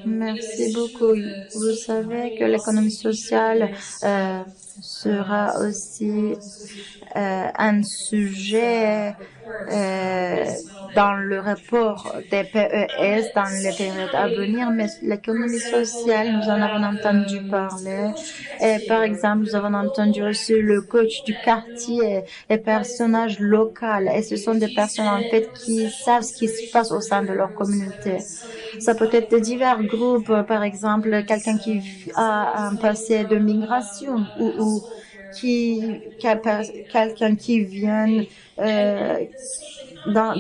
Merci beaucoup. Vous savez que l'économie sociale sera aussi un sujet dans le rapport des PES dans les périodes à venir, mais l'économie sociale, nous en avons entendu parler. Et par exemple, nous avons entendu aussi le coach du quartier, les personnages locaux. Et ce sont des personnes en fait qui savent ce qui se passe au sein de leur communauté. Ça peut être de divers groupes, par exemple, quelqu'un qui a un passé de migration ou quelqu'un qui vient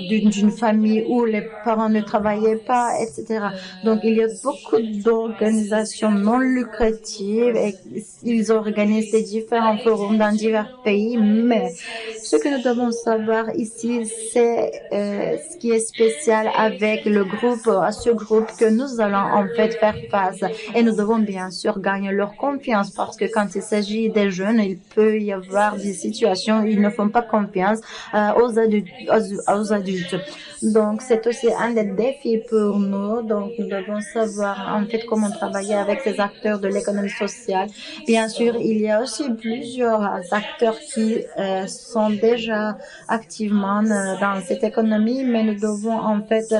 d'une famille où les parents ne travaillaient pas, etc. Donc, il y a beaucoup d'organisations non lucratives et ils organisent des différents forums dans divers pays. Mais ce que nous devons savoir ici, c'est ce qui est spécial avec ce groupe que nous allons en fait faire face. Et nous devons bien sûr gagner leur confiance parce que quand il s'agit des jeunes, il peut y avoir des situations où ils ne font pas confiance aux adultes, aux adultes. Donc, c'est aussi un des défis pour nous. Donc, nous devons savoir en fait comment travailler avec ces acteurs de l'économie sociale. Bien sûr, il y a aussi plusieurs acteurs qui sont déjà activement dans cette économie, mais nous devons en fait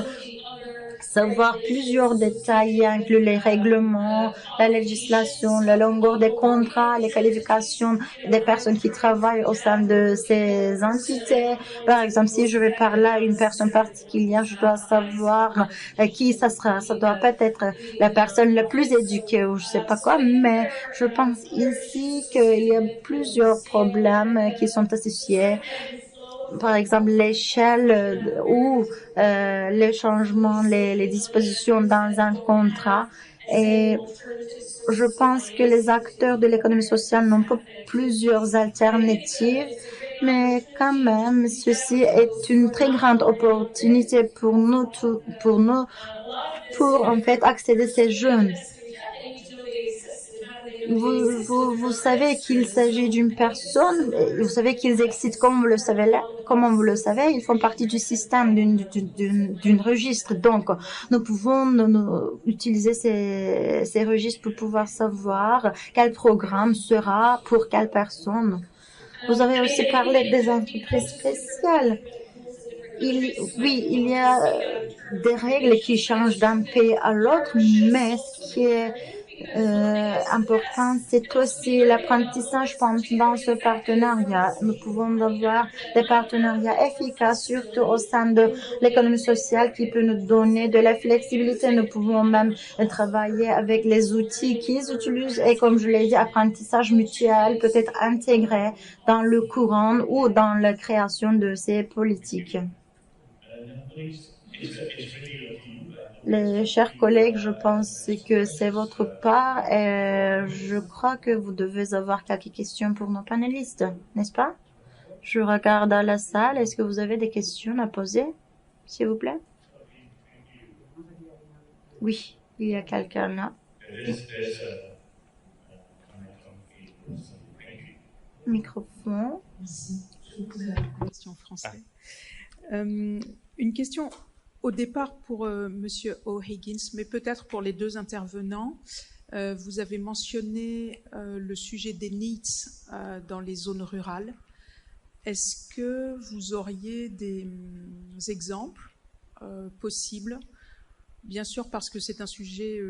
savoir plusieurs détails, incluent les règlements, la législation, la longueur des contrats, les qualifications des personnes qui travaillent au sein de ces entités. Par exemple, si je vais parler à une personne particulière, je dois savoir qui ça sera. Ça doit peut-être la personne la plus éduquée ou je sais pas quoi, mais je pense ici qu'il y a plusieurs problèmes qui sont associés. Par exemple, l'échelle ou les changements, les dispositions dans un contrat. Et je pense que les acteurs de l'économie sociale n'ont pas plusieurs alternatives, mais quand même, ceci est une très grande opportunité pour nous, pour en fait accéder à ces jeunes. Vous savez qu'il s'agit d'une personne, vous savez qu'ils existent comment vous le savez, ils font partie du système d'une registre. Donc, nous pouvons utiliser ces registres pour pouvoir savoir quel programme sera pour quelle personne. Vous avez aussi parlé des entreprises spéciales. Il y a des règles qui changent d'un pays à l'autre, mais ce qui est important, c'est aussi l'apprentissage pendant ce partenariat. Nous pouvons avoir des partenariats efficaces, surtout au sein de l'économie sociale, qui peut nous donner de la flexibilité. Nous pouvons même travailler avec les outils qu'ils utilisent et, comme je l'ai dit, apprentissage mutuel peut être intégré dans le courant ou dans la création de ces politiques. Les chers collègues, je pense que c'est votre part et je crois que vous devez avoir quelques questions pour nos panélistes, n'est-ce pas? Je regarde à la salle. Est-ce que vous avez des questions à poser, s'il vous plaît? Oui, il y a quelqu'un là. Microphone. Je vais poser la question en français. Une question au départ pour Monsieur O'Higgins, mais peut-être pour les deux intervenants. Vous avez mentionné le sujet des needs dans les zones rurales. Est-ce que vous auriez des exemples possibles? Bien sûr, parce que c'est un sujet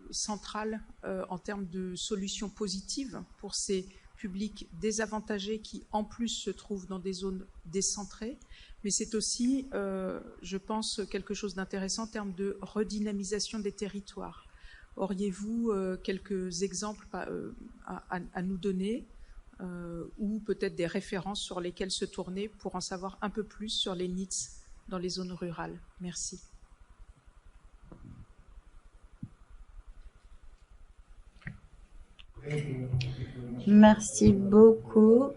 central en termes de solutions positives pour ces publics désavantagés qui, en plus, se trouvent dans des zones décentrées. Mais c'est aussi, je pense, quelque chose d'intéressant en termes de redynamisation des territoires. Auriez-vous quelques exemples à nous donner ou peut-être des références sur lesquelles se tourner pour en savoir un peu plus sur les needs dans les zones rurales? Merci. Merci beaucoup.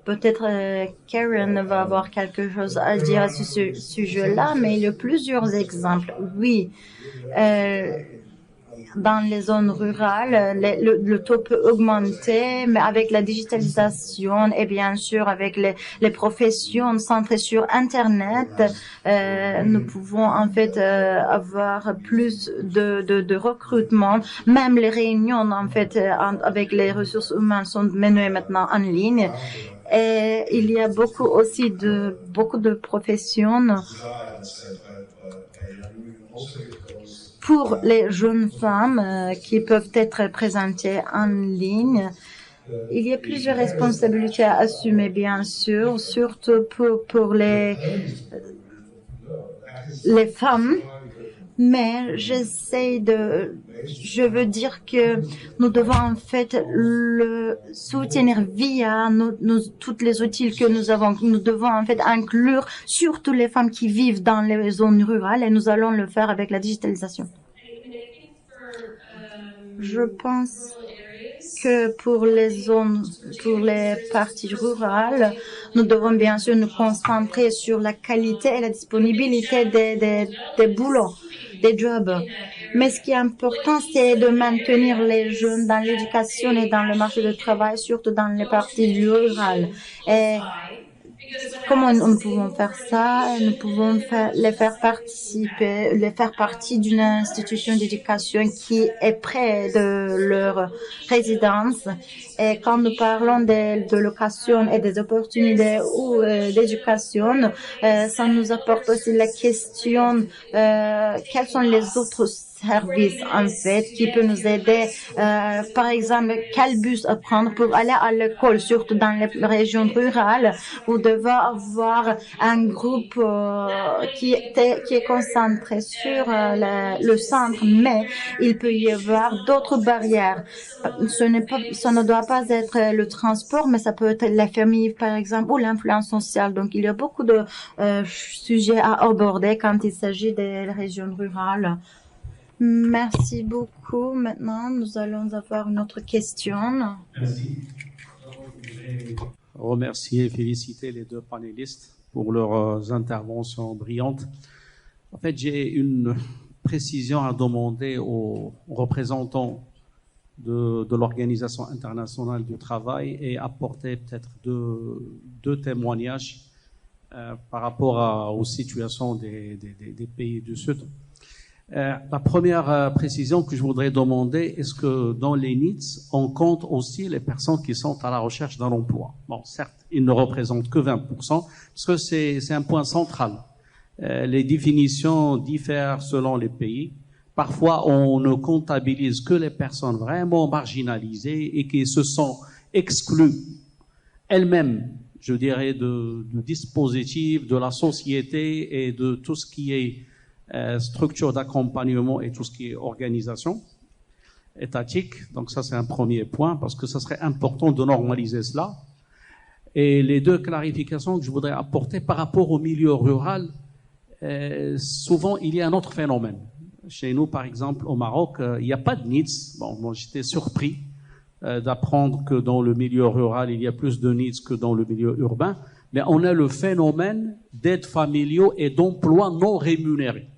Peut-être Karen va avoir quelque chose à dire à ce sujet-là, mais il y a plusieurs exemples. Oui, dans les zones rurales, le taux peut augmenter, mais avec la digitalisation et bien sûr avec les professions centrées sur Internet, nous pouvons en fait avoir plus de recrutement. Même les réunions en fait avec les ressources humaines sont menées maintenant en ligne. Et il y a beaucoup de professions pour les jeunes femmes qui peuvent être présentées en ligne. Il y a plusieurs responsabilités à assumer, bien sûr, surtout pour les femmes. Mais je veux dire que nous devons en fait le soutenir via toutes les outils que nous avons. Nous devons en fait inclure surtout les femmes qui vivent dans les zones rurales et nous allons le faire avec la digitalisation. Je pense que pour les parties rurales, nous devons bien sûr nous concentrer sur la qualité et la disponibilité des boulots, des jobs. Mais ce qui est important, c'est de maintenir les jeunes dans l'éducation et dans le marché du travail, surtout dans les parties rurales. Et Comment nous pouvons faire ça? Nous pouvons les faire participer, les faire partie d'une institution d'éducation qui est près de leur résidence. Et quand nous parlons de location et des opportunités ou d'éducation, ça nous apporte aussi la question quels sont les autres services en fait qui peut nous aider. Par exemple, quel bus prendre pour aller à l'école, surtout dans les régions rurales. Vous devez avoir un groupe qui est concentré sur le centre, mais il peut y avoir d'autres barrières. Ça ne doit pas être le transport, mais ça peut être la famille, par exemple, ou l'influence sociale. Donc, il y a beaucoup de sujets à aborder quand il s'agit des régions rurales. Merci beaucoup. Maintenant, nous allons avoir une autre question. Merci. Je voudrais remercier et féliciter les deux panélistes pour leurs interventions brillantes. En fait, j'ai une précision à demander aux représentants de l'Organisation internationale du travail et apporter peut-être deux témoignages par rapport aux situations des pays du Sud. La première précision que je voudrais demander, est-ce que dans les NEETs, on compte aussi les personnes qui sont à la recherche d'un emploi? Bon, certes, ils ne représentent que 20%, parce que c'est un point central. Les définitions diffèrent selon les pays. Parfois, on ne comptabilise que les personnes vraiment marginalisées et qui se sont exclues elles-mêmes, je dirais, du dispositif, de la société et de tout ce qui est structure d'accompagnement et tout ce qui est organisation étatique. Donc ça, c'est un premier point, parce que ça serait important de normaliser cela. Et les deux clarifications que je voudrais apporter par rapport au milieu rural, souvent, il y a un autre phénomène. Chez nous, par exemple, au Maroc, il n'y a pas de NEETs. Bon, moi, j'étais surpris d'apprendre que dans le milieu rural, il y a plus de NEETs que dans le milieu urbain. Mais on a le phénomène d'aides familiaux et d'emplois non rémunérés.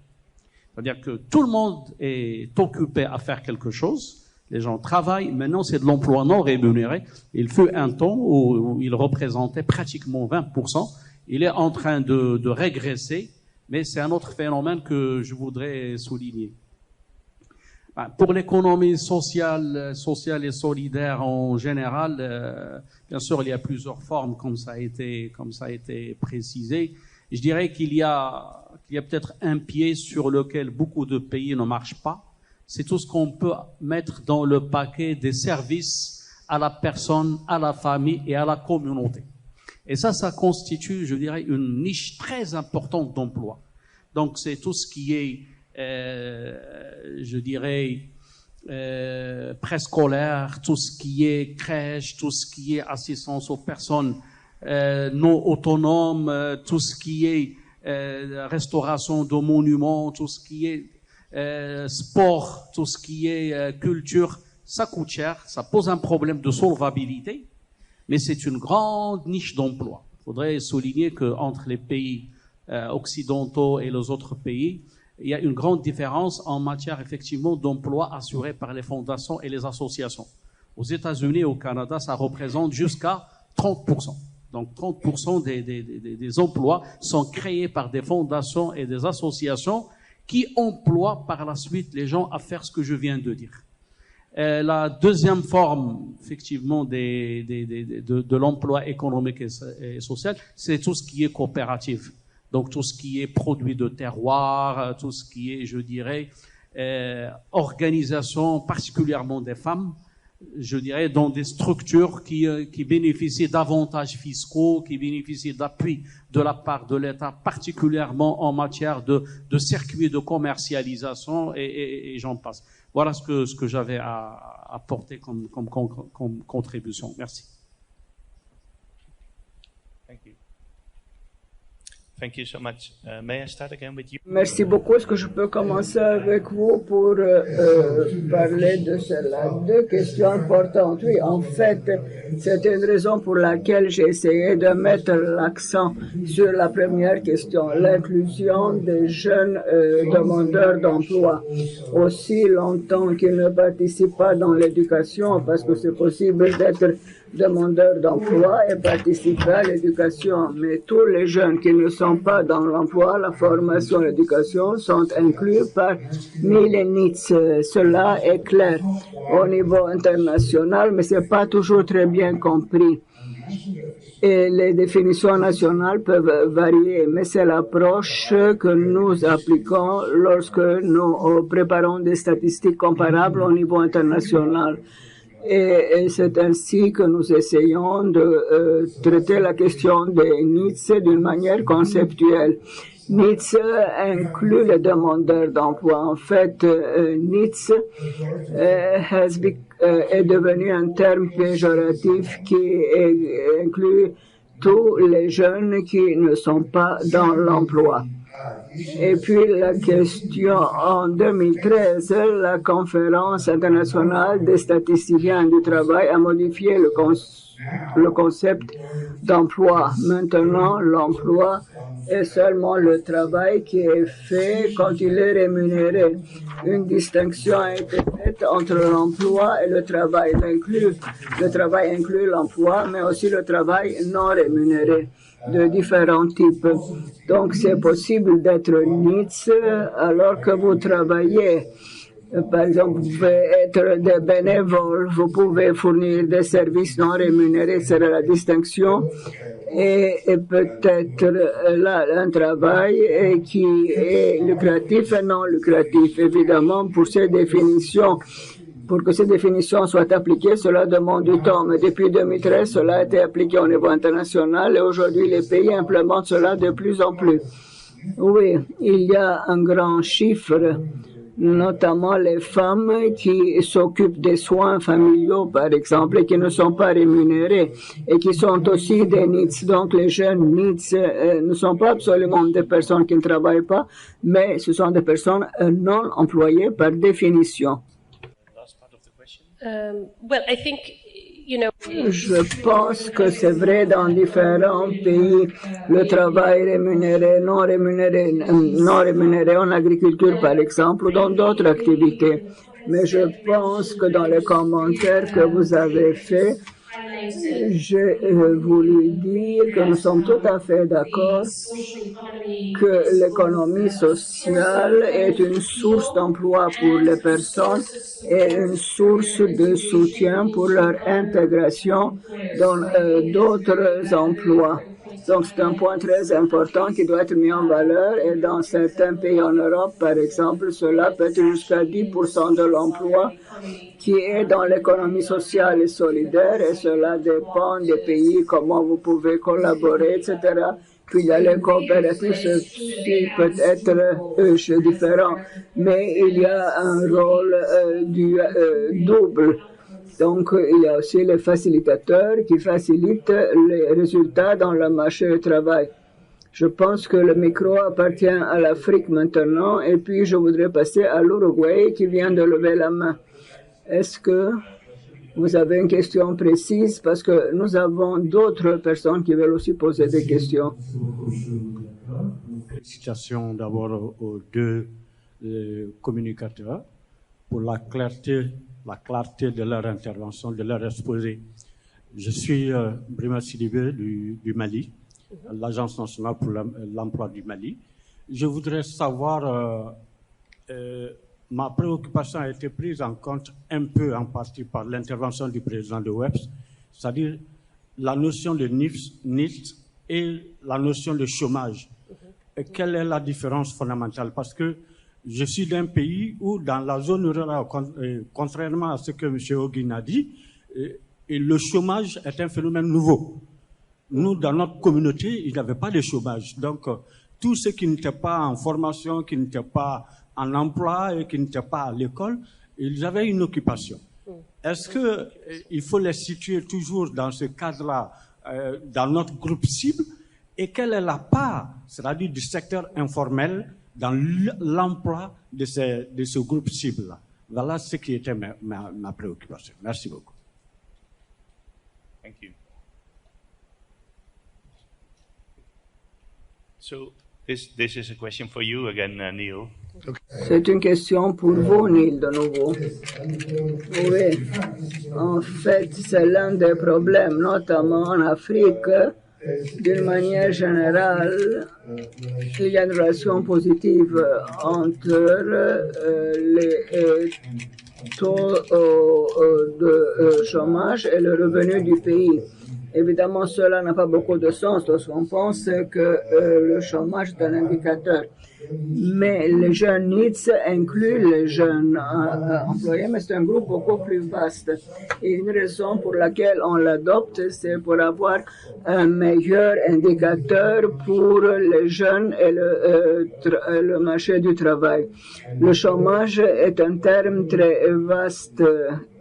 C'est-à-dire que tout le monde est occupé à faire quelque chose. Les gens travaillent. Maintenant, c'est de l'emploi non rémunéré. Il fut un temps où il représentait pratiquement 20%. Il est en train de régresser, mais c'est un autre phénomène que je voudrais souligner. Pour l'économie sociale et solidaire en général, bien sûr, il y a plusieurs formes, comme ça a été précisé. Je dirais qu'il y a peut-être un pied sur lequel beaucoup de pays ne marchent pas. C'est tout ce qu'on peut mettre dans le paquet des services à la personne, à la famille et à la communauté. Et ça constitue, je dirais, une niche très importante d'emploi. Donc, c'est tout ce qui est, je dirais, préscolaire, tout ce qui est crèche, tout ce qui est assistance aux personnes non autonomes, tout ce qui est restauration de monuments, tout ce qui est sport, tout ce qui est culture, ça coûte cher, ça pose un problème de solvabilité, mais c'est une grande niche d'emploi. Il faudrait souligner qu'entre les pays occidentaux et les autres pays, il y a une grande différence en matière effectivement d'emploi assuré par les fondations et les associations. Aux États-Unis et au Canada, ça représente jusqu'à 30%. Donc 30% des emplois sont créés par des fondations et des associations qui emploient par la suite les gens à faire ce que je viens de dire. La deuxième forme, effectivement, de l'emploi économique et social, c'est tout ce qui est coopératif. Donc tout ce qui est produit de terroir, tout ce qui est, je dirais, organisation particulièrement des femmes, je dirais, dans des structures qui bénéficient d'avantages fiscaux, qui bénéficient d'appui de la part de l'État, particulièrement en matière de circuits de commercialisation et j'en passe. Voilà ce que j'avais à apporter comme contribution. Merci. Thank you so much. May I start again with you? Merci beaucoup. Est-ce que je peux commencer avec vous pour parler de cela? Deux questions importantes. Oui, en fait, c'était une raison pour laquelle j'ai essayé de mettre l'accent sur la première question, l'inclusion des jeunes demandeurs d'emploi. Aussi longtemps qu'ils ne participent pas dans l'éducation, parce que c'est possible d'être demandeurs d'emploi et participer à l'éducation. Mais tous les jeunes qui ne sont pas dans l'emploi, la formation et l'éducation sont inclus parmi les NEETs. Cela est clair au niveau international, mais c'est pas toujours très bien compris. Et les définitions nationales peuvent varier, mais c'est l'approche que nous appliquons lorsque nous préparons des statistiques comparables au niveau international. Et c'est ainsi que nous essayons de traiter la question des NEETs d'une manière conceptuelle. NEETs inclut les demandeurs d'emploi. En fait, NEETs est devenu un terme péjoratif qui inclut tous les jeunes qui ne sont pas dans l'emploi. Et puis la question, en 2013, la conférence internationale des statisticiens du travail a modifié le concept d'emploi. Maintenant, l'emploi est seulement le travail qui est fait quand il est rémunéré. Une distinction a été faite entre l'emploi et le travail. Le travail inclut l'emploi, mais aussi le travail non rémunéré de différents types. Donc, c'est possible d'être NEETs alors que vous travaillez. Par exemple, vous pouvez être des bénévoles, vous pouvez fournir des services non rémunérés, c'est la distinction. Et peut-être là, un travail qui est lucratif et non lucratif. Évidemment, pour que ces définitions soient appliquées, cela demande du temps. Mais depuis 2013, cela a été appliqué au niveau international et aujourd'hui, les pays implémentent cela de plus en plus. Oui, il y a un grand chiffre, notamment les femmes qui s'occupent des soins familiaux, par exemple, et qui ne sont pas rémunérées et qui sont aussi des NEETs. Donc, les jeunes NEETs ne sont pas absolument des personnes qui ne travaillent pas, mais ce sont des personnes non employées par définition. Je pense que c'est vrai dans différents pays, le travail rémunéré, non rémunéré en agriculture par exemple, ou dans d'autres activités. Mais je pense que dans les commentaires que vous avez faits, j'ai voulu dire que nous sommes tout à fait d'accord que l'économie sociale est une source d'emploi pour les personnes et une source de soutien pour leur intégration dans d'autres emplois. Donc c'est un point très important qui doit être mis en valeur et dans certains pays en Europe, par exemple, cela peut être jusqu'à 10% de l'emploi qui est dans l'économie sociale et solidaire et cela dépend des pays, comment vous pouvez collaborer, etc. Puis il y a les coopératives, ceci peut être différent, mais il y a un rôle double. Donc, il y a aussi les facilitateurs qui facilitent les résultats dans le marché du travail. Je pense que le micro appartient à l'Afrique maintenant, et puis je voudrais passer à l'Uruguay qui vient de lever la main. Est-ce que vous avez une question précise? Parce que nous avons d'autres personnes qui veulent aussi poser des questions. Félicitations d'abord aux deux communicateurs pour la clarté de leur intervention, de leur exposé. Je suis Brima Sidibé du Mali, l'Agence nationale pour l'emploi du Mali. Je voudrais savoir, ma préoccupation a été prise en compte un peu en partie par l'intervention du président de WEPS, c'est-à-dire la notion de NEETs et la notion de chômage. Et quelle est la différence fondamentale? Parce que je suis d'un pays où, dans la zone rurale, contrairement à ce que M. Hoguin a dit, le chômage est un phénomène nouveau. Nous, dans notre communauté, il n'y avait pas de chômage. Donc, tous ceux qui n'étaient pas en formation, qui n'étaient pas en emploi et qui n'étaient pas à l'école, ils avaient une occupation. Est-ce qu'il faut les situer toujours dans ce cadre-là, dans notre groupe cible? Et quelle est la part, c'est-à-dire du secteur informel, dans l'emploi de ce groupe cible-là? Voilà ce qui était ma préoccupation. Merci beaucoup. Thank you. So, This is a question for you again, Neil. C'est une question pour vous, Neil, de nouveau. Oui, en fait, c'est l'un des problèmes, notamment en Afrique. D'une manière générale, il y a une relation positive entre les taux de chômage et le revenu du pays. Évidemment, cela n'a pas beaucoup de sens lorsqu'on pense que le chômage est un indicateur. Mais les jeunes NEETs incluent les jeunes employés, mais c'est un groupe beaucoup plus vaste. Et une raison pour laquelle on l'adopte, c'est pour avoir un meilleur indicateur pour les jeunes et le marché du travail. Le chômage est un terme très vaste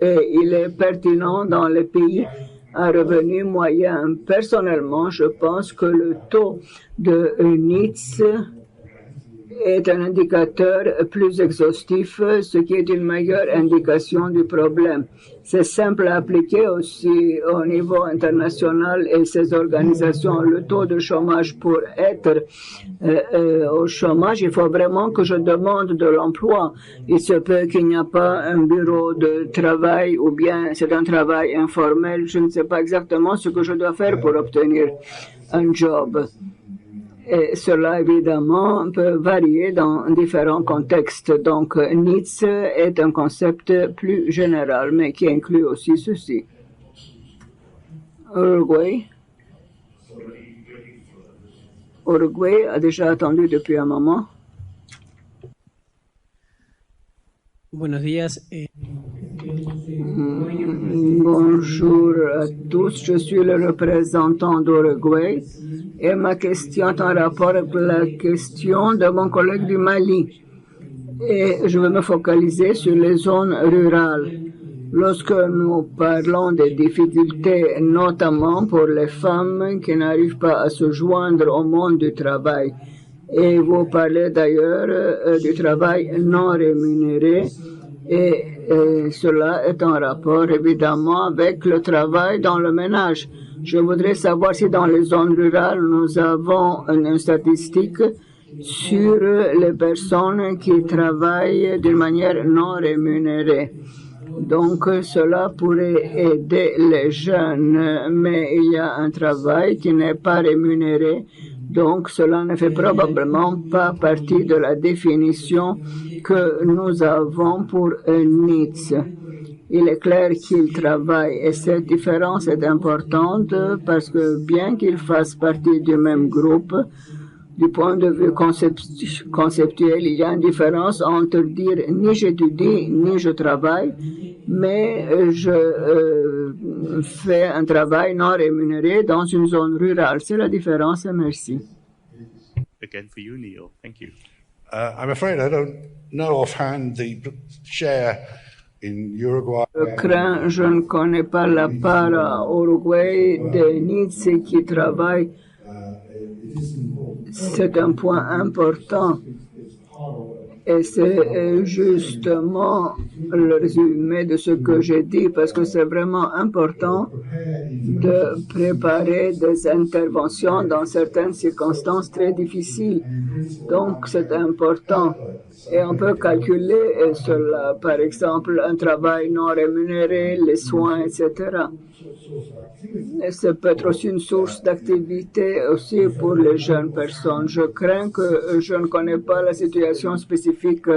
et il est pertinent dans les pays à revenu moyen. Personnellement, je pense que le taux de NEETs est un indicateur plus exhaustif, ce qui est une meilleure indication du problème. C'est simple à appliquer aussi au niveau international et ces organisations. Le taux de chômage, pour être au chômage, il faut vraiment que je demande de l'emploi. Il se peut qu'il n'y a pas un bureau de travail ou bien c'est un travail informel. Je ne sais pas exactement ce que je dois faire pour obtenir un job. Et cela, évidemment, peut varier dans différents contextes. Donc, NEETs est un concept plus général, mais qui inclut aussi ceci. Uruguay. Uruguay a déjà attendu depuis un moment. Buenos días. Bonjour à tous, je suis le représentant d'Uruguay et ma question est en rapport avec la question de mon collègue du Mali. Et je vais me focaliser sur les zones rurales. Lorsque nous parlons des difficultés, notamment pour les femmes qui n'arrivent pas à se joindre au monde du travail, et vous parlez d'ailleurs du travail non rémunéré, et cela est en rapport évidemment avec le travail dans le ménage. Je voudrais savoir si dans les zones rurales nous avons une statistique sur les personnes qui travaillent d'une manière non rémunérée. Donc cela pourrait aider les jeunes, mais il y a un travail qui n'est pas rémunéré. Donc, cela ne fait probablement pas partie de la définition que nous avons pour NEETs. Il est clair qu'ils travaillent et cette différence est importante parce que bien qu'ils fassent partie du même groupe, du point de vue conceptuel, il y a une différence entre dire ni j'étudie ni je travaille, mais je fais un travail non rémunéré dans une zone rurale. C'est la différence et merci. Again for you, Neil. Thank you. I'm afraid I don't know offhand the share in Uruguay. Je ne connais pas la part au Uruguay des NEETs qui travaillent. C'est un point important et c'est justement le résumé de ce que j'ai dit parce que c'est vraiment important de préparer des interventions dans certaines circonstances très difficiles. Donc c'est important et on peut calculer cela, par exemple un travail non rémunéré, les soins, etc. Et ça peut être aussi une source d'activité aussi pour les jeunes personnes. Je crains que je ne connais pas la situation spécifique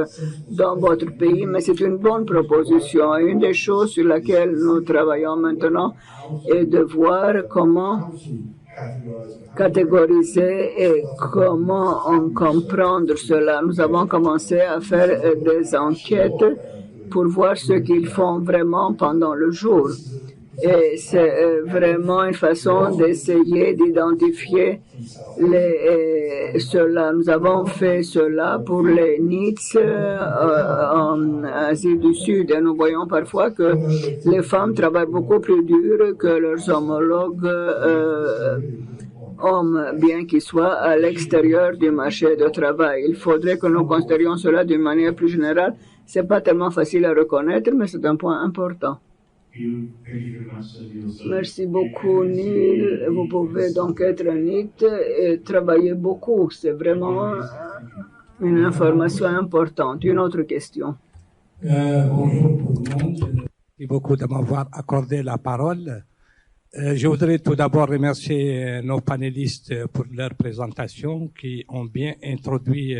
dans votre pays, mais c'est une bonne proposition. Et une des choses sur laquelle nous travaillons maintenant est de voir comment catégoriser et comment comprendre cela. Nous avons commencé à faire des enquêtes pour voir ce qu'ils font vraiment pendant le jour. Et c'est vraiment une façon d'essayer d'identifier cela. Nous avons fait cela pour les NEETs en Asie du Sud et nous voyons parfois que les femmes travaillent beaucoup plus dur que leurs homologues hommes, bien qu'ils soient à l'extérieur du marché du travail. Il faudrait que nous considérions cela d'une manière plus générale. C'est pas tellement facile à reconnaître, mais c'est un point important. Merci beaucoup, Neil. Vous pouvez donc être un NIT et travailler beaucoup. C'est vraiment une information importante. Une autre question. Bonjour tout le monde. Merci beaucoup de m'avoir accordé la parole. Je voudrais tout d'abord remercier nos panélistes pour leur présentation qui ont bien introduit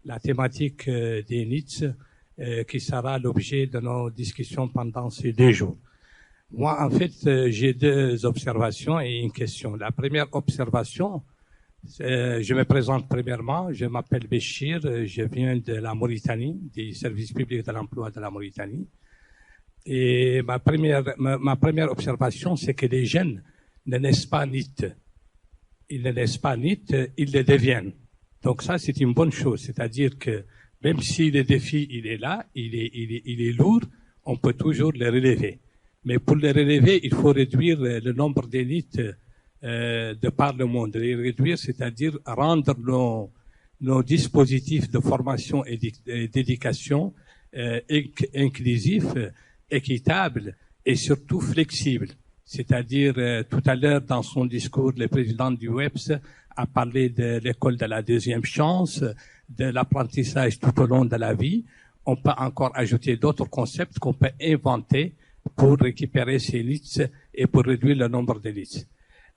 la thématique des NITS qui sera l'objet de nos discussions pendant ces 2 jours. Moi, en fait, j'ai 2 observations et une question. La première observation, je me présente premièrement, je m'appelle Béchir, je viens de la Mauritanie, du service public de l'emploi de la Mauritanie. Et ma première observation, c'est que les jeunes ne naissent pas NIT. Ils ne naissent pas NIT, ils le deviennent. Donc ça, c'est une bonne chose. C'est-à-dire que même si le défi, il est là, il est lourd, on peut toujours le relever. Mais pour le relever, il faut réduire le nombre d'élites de par le monde. Les réduire, c'est-à-dire rendre nos dispositifs de formation et d'éducation inclusifs, équitables et surtout flexibles. C'est-à-dire, tout à l'heure, dans son discours, le président du WEPS a parlé de l'école de la deuxième chance, de l'apprentissage tout au long de la vie. On peut encore ajouter d'autres concepts qu'on peut inventer pour récupérer ces NITS et pour réduire le nombre de NITS.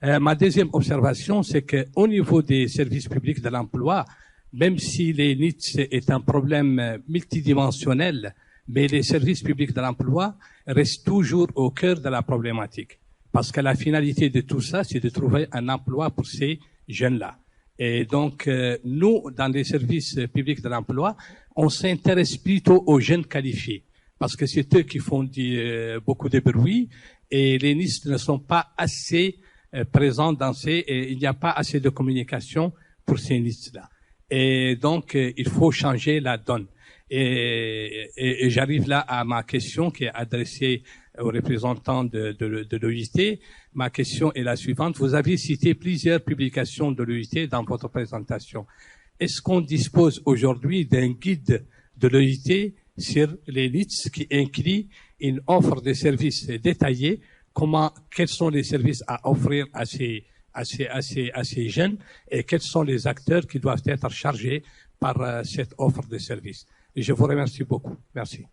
Ma deuxième observation, c'est qu'au niveau des services publics de l'emploi, même si les NITS est un problème multidimensionnel, mais les services publics de l'emploi restent toujours au cœur de la problématique. Parce que la finalité de tout ça, c'est de trouver un emploi pour ces jeunes-là. Et donc, nous, dans les services publics de l'emploi, on s'intéresse plutôt aux jeunes qualifiés. Parce que c'est eux qui font beaucoup de bruit et les NITS ne sont pas assez présents dans et il n'y a pas assez de communication pour ces NITS-là. Et donc, il faut changer la donne. Et j'arrive là à ma question qui est adressée aux représentants de l'OIT. Ma question est la suivante. Vous avez cité plusieurs publications de l'OIT dans votre présentation. Est-ce qu'on dispose aujourd'hui d'un guide de l'OIT sur les NITS qui inclut une offre de services détaillée? Quels sont les services à offrir à ces jeunes et quels sont les acteurs qui doivent être chargés par cette offre de services? Et je vous remercie beaucoup. Merci.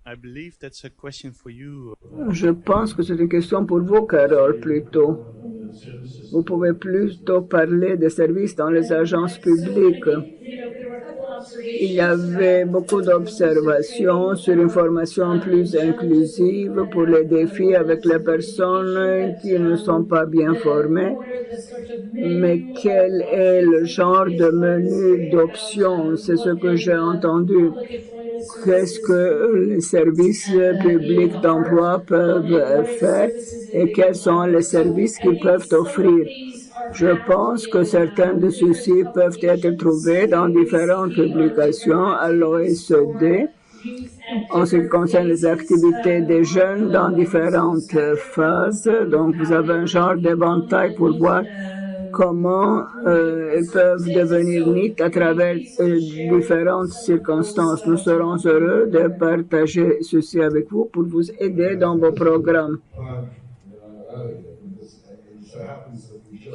I believe that's a question for you. Je pense que c'est une question pour vous, Carole, plutôt. Vous pouvez plutôt parler des services dans les agences publiques. Il y avait beaucoup d'observations sur une formation plus inclusive pour les défis avec les personnes qui ne sont pas bien formées. Mais quel est le genre de menu d'options? C'est ce que j'ai entendu. Qu'est-ce que les services publics d'emploi peuvent faire et quels sont les services qu'ils peuvent offrir? Je pense que certains de ceux-ci peuvent être trouvés dans différentes publications à l'OSD en ce qui concerne les activités des jeunes dans différentes phases. Donc, vous avez un genre d'éventail pour voir comment ils peuvent devenir NIT à travers différentes circonstances. Nous serons heureux de partager ceci avec vous pour vous aider dans vos programmes.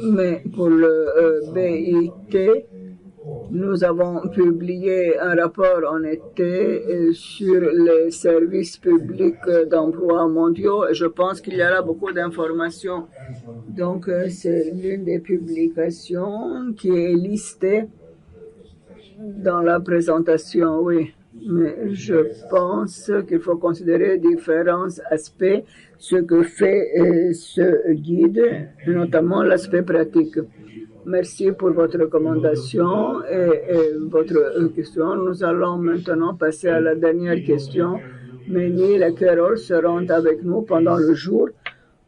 Mais pour le BIT, nous avons publié un rapport en été sur les services publics d'emploi mondiaux et je pense qu'il y a là beaucoup d'informations. Donc, c'est l'une des publications qui est listée dans la présentation, oui. Mais je pense qu'il faut considérer différents aspects, ce que fait ce guide, notamment l'aspect pratique. Merci pour votre recommandation et votre question. Nous allons maintenant passer à la dernière question. Ménil et Carole seront avec nous pendant le jour.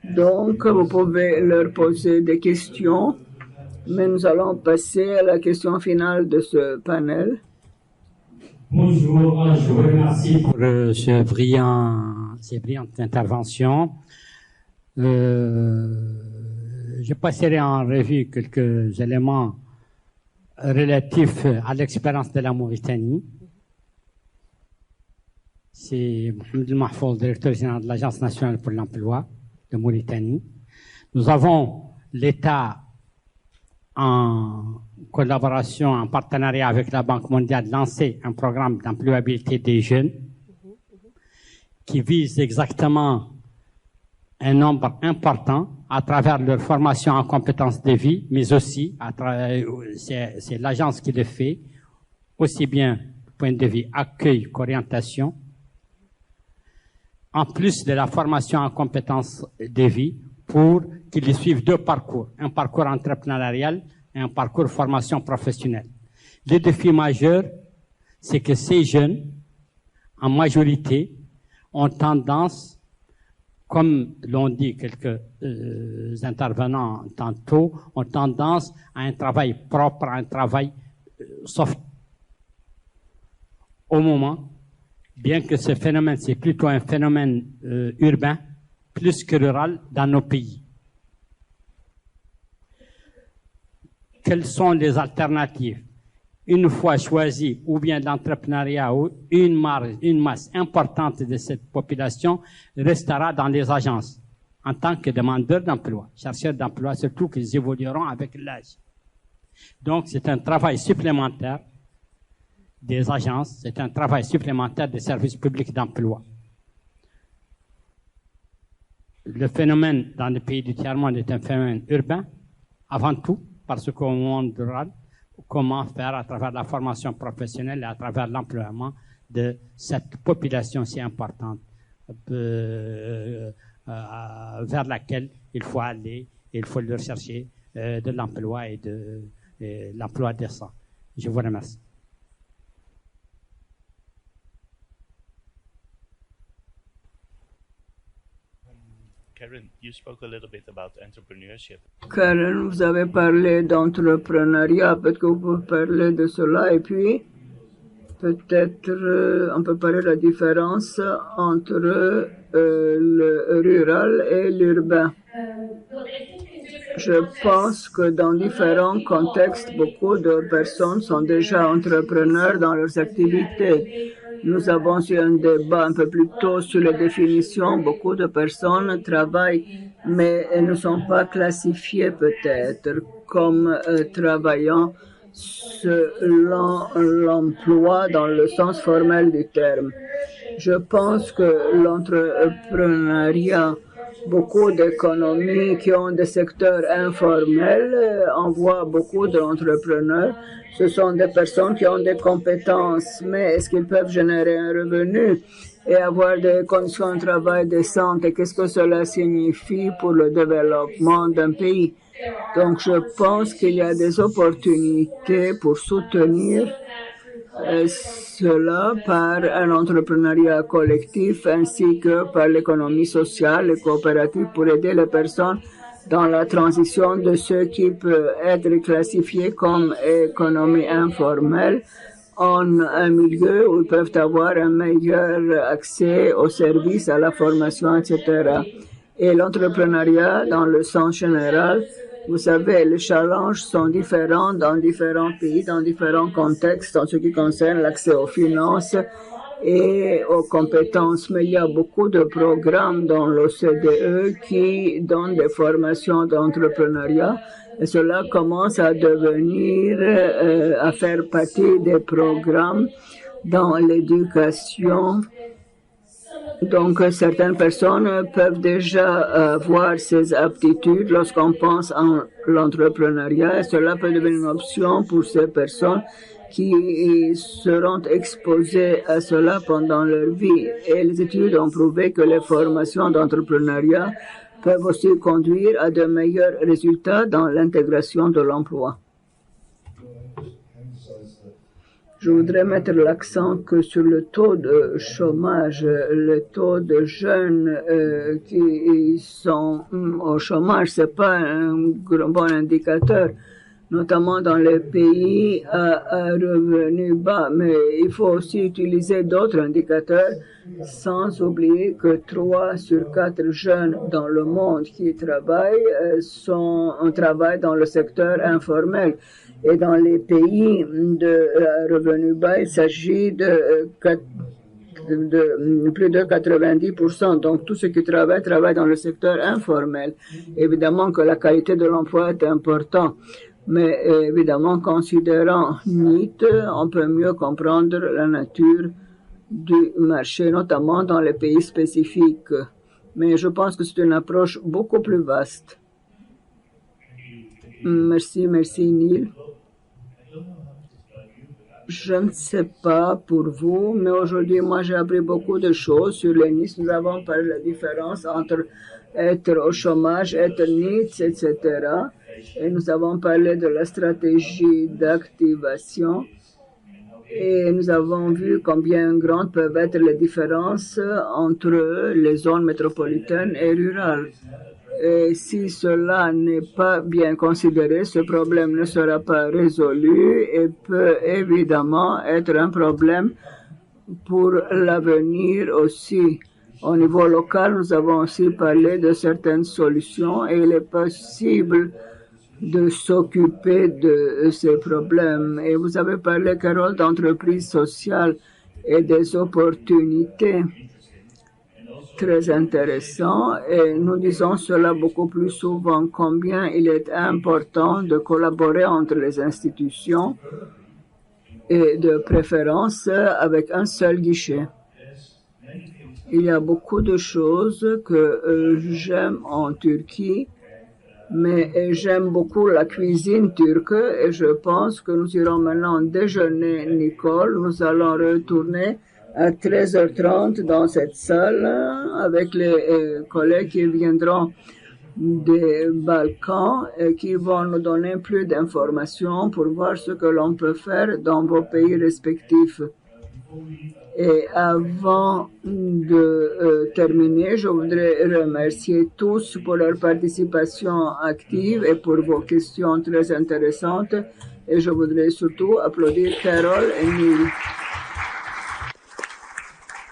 Donc, vous pouvez leur poser des questions. Mais nous allons passer à la question finale de ce panel. Bonjour, je vous remercie pour ces brillantes interventions. Je passerai en revue quelques éléments relatif à l'expérience de la Mauritanie. C'est Mohamed Mahfouz, directeur général de l'Agence nationale pour l'emploi de Mauritanie. Nous avons l'État en collaboration, en partenariat avec la Banque mondiale, lancé un programme d'employabilité des jeunes qui vise exactement un nombre important à travers leur formation en compétences de vie, mais aussi, c'est l'agence qui le fait, aussi bien du point de vue accueil qu'orientation, en plus de la formation en compétences de vie, pour qu'ils suivent deux parcours, un parcours entrepreneurial et un parcours formation professionnelle. Le défi majeur, c'est que ces jeunes, en majorité, ont tendance, comme l'ont dit quelques intervenants tantôt, ont tendance à un travail propre, à un travail soft. Au moment, bien que ce phénomène, c'est plutôt un phénomène urbain, plus que rural dans nos pays. Quelles sont les alternatives? Une fois choisi, ou bien l'entrepreneuriat, ou une masse importante de cette population restera dans les agences en tant que demandeurs d'emploi, chercheurs d'emploi, surtout qu'ils évolueront avec l'âge. Donc, c'est un travail supplémentaire des agences, c'est un travail supplémentaire des services publics d'emploi. Le phénomène dans les pays du tiers-monde est un phénomène urbain, avant tout, parce qu'au monde rural, comment faire à travers la formation professionnelle et à travers l'emploiement de cette population si importante vers laquelle il faut aller, il faut leur chercher de l'emploi et de l'emploi décent. Je vous remercie. Karen, you spoke a little bit about entrepreneurship. Karen, vous avez parlé d'entrepreneuriat, peut-être que vous pouvez parler de cela, et puis peut-être on peut parler de la différence entre le rural et l'urbain. Je pense que dans différents contextes, beaucoup de personnes sont déjà entrepreneurs dans leurs activités. Nous avons eu un débat un peu plus tôt sur les définitions. Beaucoup de personnes travaillent, mais elles ne sont pas classifiées peut-être comme travaillant selon l'emploi dans le sens formel du terme. Je pense que l'entrepreneuriat, beaucoup d'économies qui ont des secteurs informels envoient beaucoup d'entrepreneurs. Ce sont des personnes qui ont des compétences, mais est-ce qu'ils peuvent générer un revenu et avoir des conditions de travail décentes? Et qu'est-ce que cela signifie pour le développement d'un pays? Donc, je pense qu'il y a des opportunités pour soutenir cela par un entrepreneuriat collectif ainsi que par l'économie sociale et coopérative pour aider les personnes dans la transition de ce qui peut être classifié comme économie informelle en un milieu où ils peuvent avoir un meilleur accès aux services, à la formation, etc. Et l'entrepreneuriat, dans le sens général, vous savez, les challenges sont différents dans différents pays, dans différents contextes, en ce qui concerne l'accès aux finances et aux compétences. Mais il y a beaucoup de programmes dans l'OCDE qui donnent des formations d'entrepreneuriat et cela commence à devenir, à faire partie des programmes dans l'éducation. Donc, certaines personnes peuvent déjà avoir ces aptitudes lorsqu'on pense en l'entrepreneuriat. Cela peut devenir une option pour ces personnes qui seront exposées à cela pendant leur vie. Et les études ont prouvé que les formations d'entrepreneuriat peuvent aussi conduire à de meilleurs résultats dans l'intégration de l'emploi. Je voudrais mettre l'accent que sur le taux de chômage, le taux de jeunes qui sont au chômage, c'est pas un bon indicateur, notamment dans les pays à revenus bas. Mais il faut aussi utiliser d'autres indicateurs, sans oublier que 3 sur 4 jeunes dans le monde qui travaillent travaillent dans le secteur informel. Et dans les pays de revenus bas, il s'agit de plus de 90%. Donc, tous ceux qui travaillent dans le secteur informel. Évidemment que la qualité de l'emploi est importante. Mais évidemment, considérant NEET, on peut mieux comprendre la nature du marché, notamment dans les pays spécifiques. Mais je pense que c'est une approche beaucoup plus vaste. Merci Neil. Je ne sais pas pour vous, mais aujourd'hui, moi, j'ai appris beaucoup de choses sur les NEET. Nous avons parlé de la différence entre être au chômage, être NEET, etc. Et nous avons parlé de la stratégie d'activation. Et nous avons vu combien grandes peuvent être les différences entre les zones métropolitaines et rurales. Et si cela n'est pas bien considéré, ce problème ne sera pas résolu et peut évidemment être un problème pour l'avenir aussi. Au niveau local, nous avons aussi parlé de certaines solutions et il est possible de s'occuper de ces problèmes. Et vous avez parlé, Carole, d'entreprises sociales et des opportunités. Très intéressant. Et nous disons cela beaucoup plus souvent, combien il est important de collaborer entre les institutions et de préférence avec un seul guichet. Il y a beaucoup de choses que j'aime en Turquie, mais j'aime beaucoup la cuisine turque et je pense que nous irons maintenant déjeuner, Nicole. Nous allons retourner à 13h30 dans cette salle avec les collègues qui viendront des Balkans et qui vont nous donner plus d'informations pour voir ce que l'on peut faire dans vos pays respectifs. Et avant de terminer, je voudrais remercier tous pour leur participation active et pour vos questions très intéressantes. Et je voudrais surtout applaudir Carole et Neil.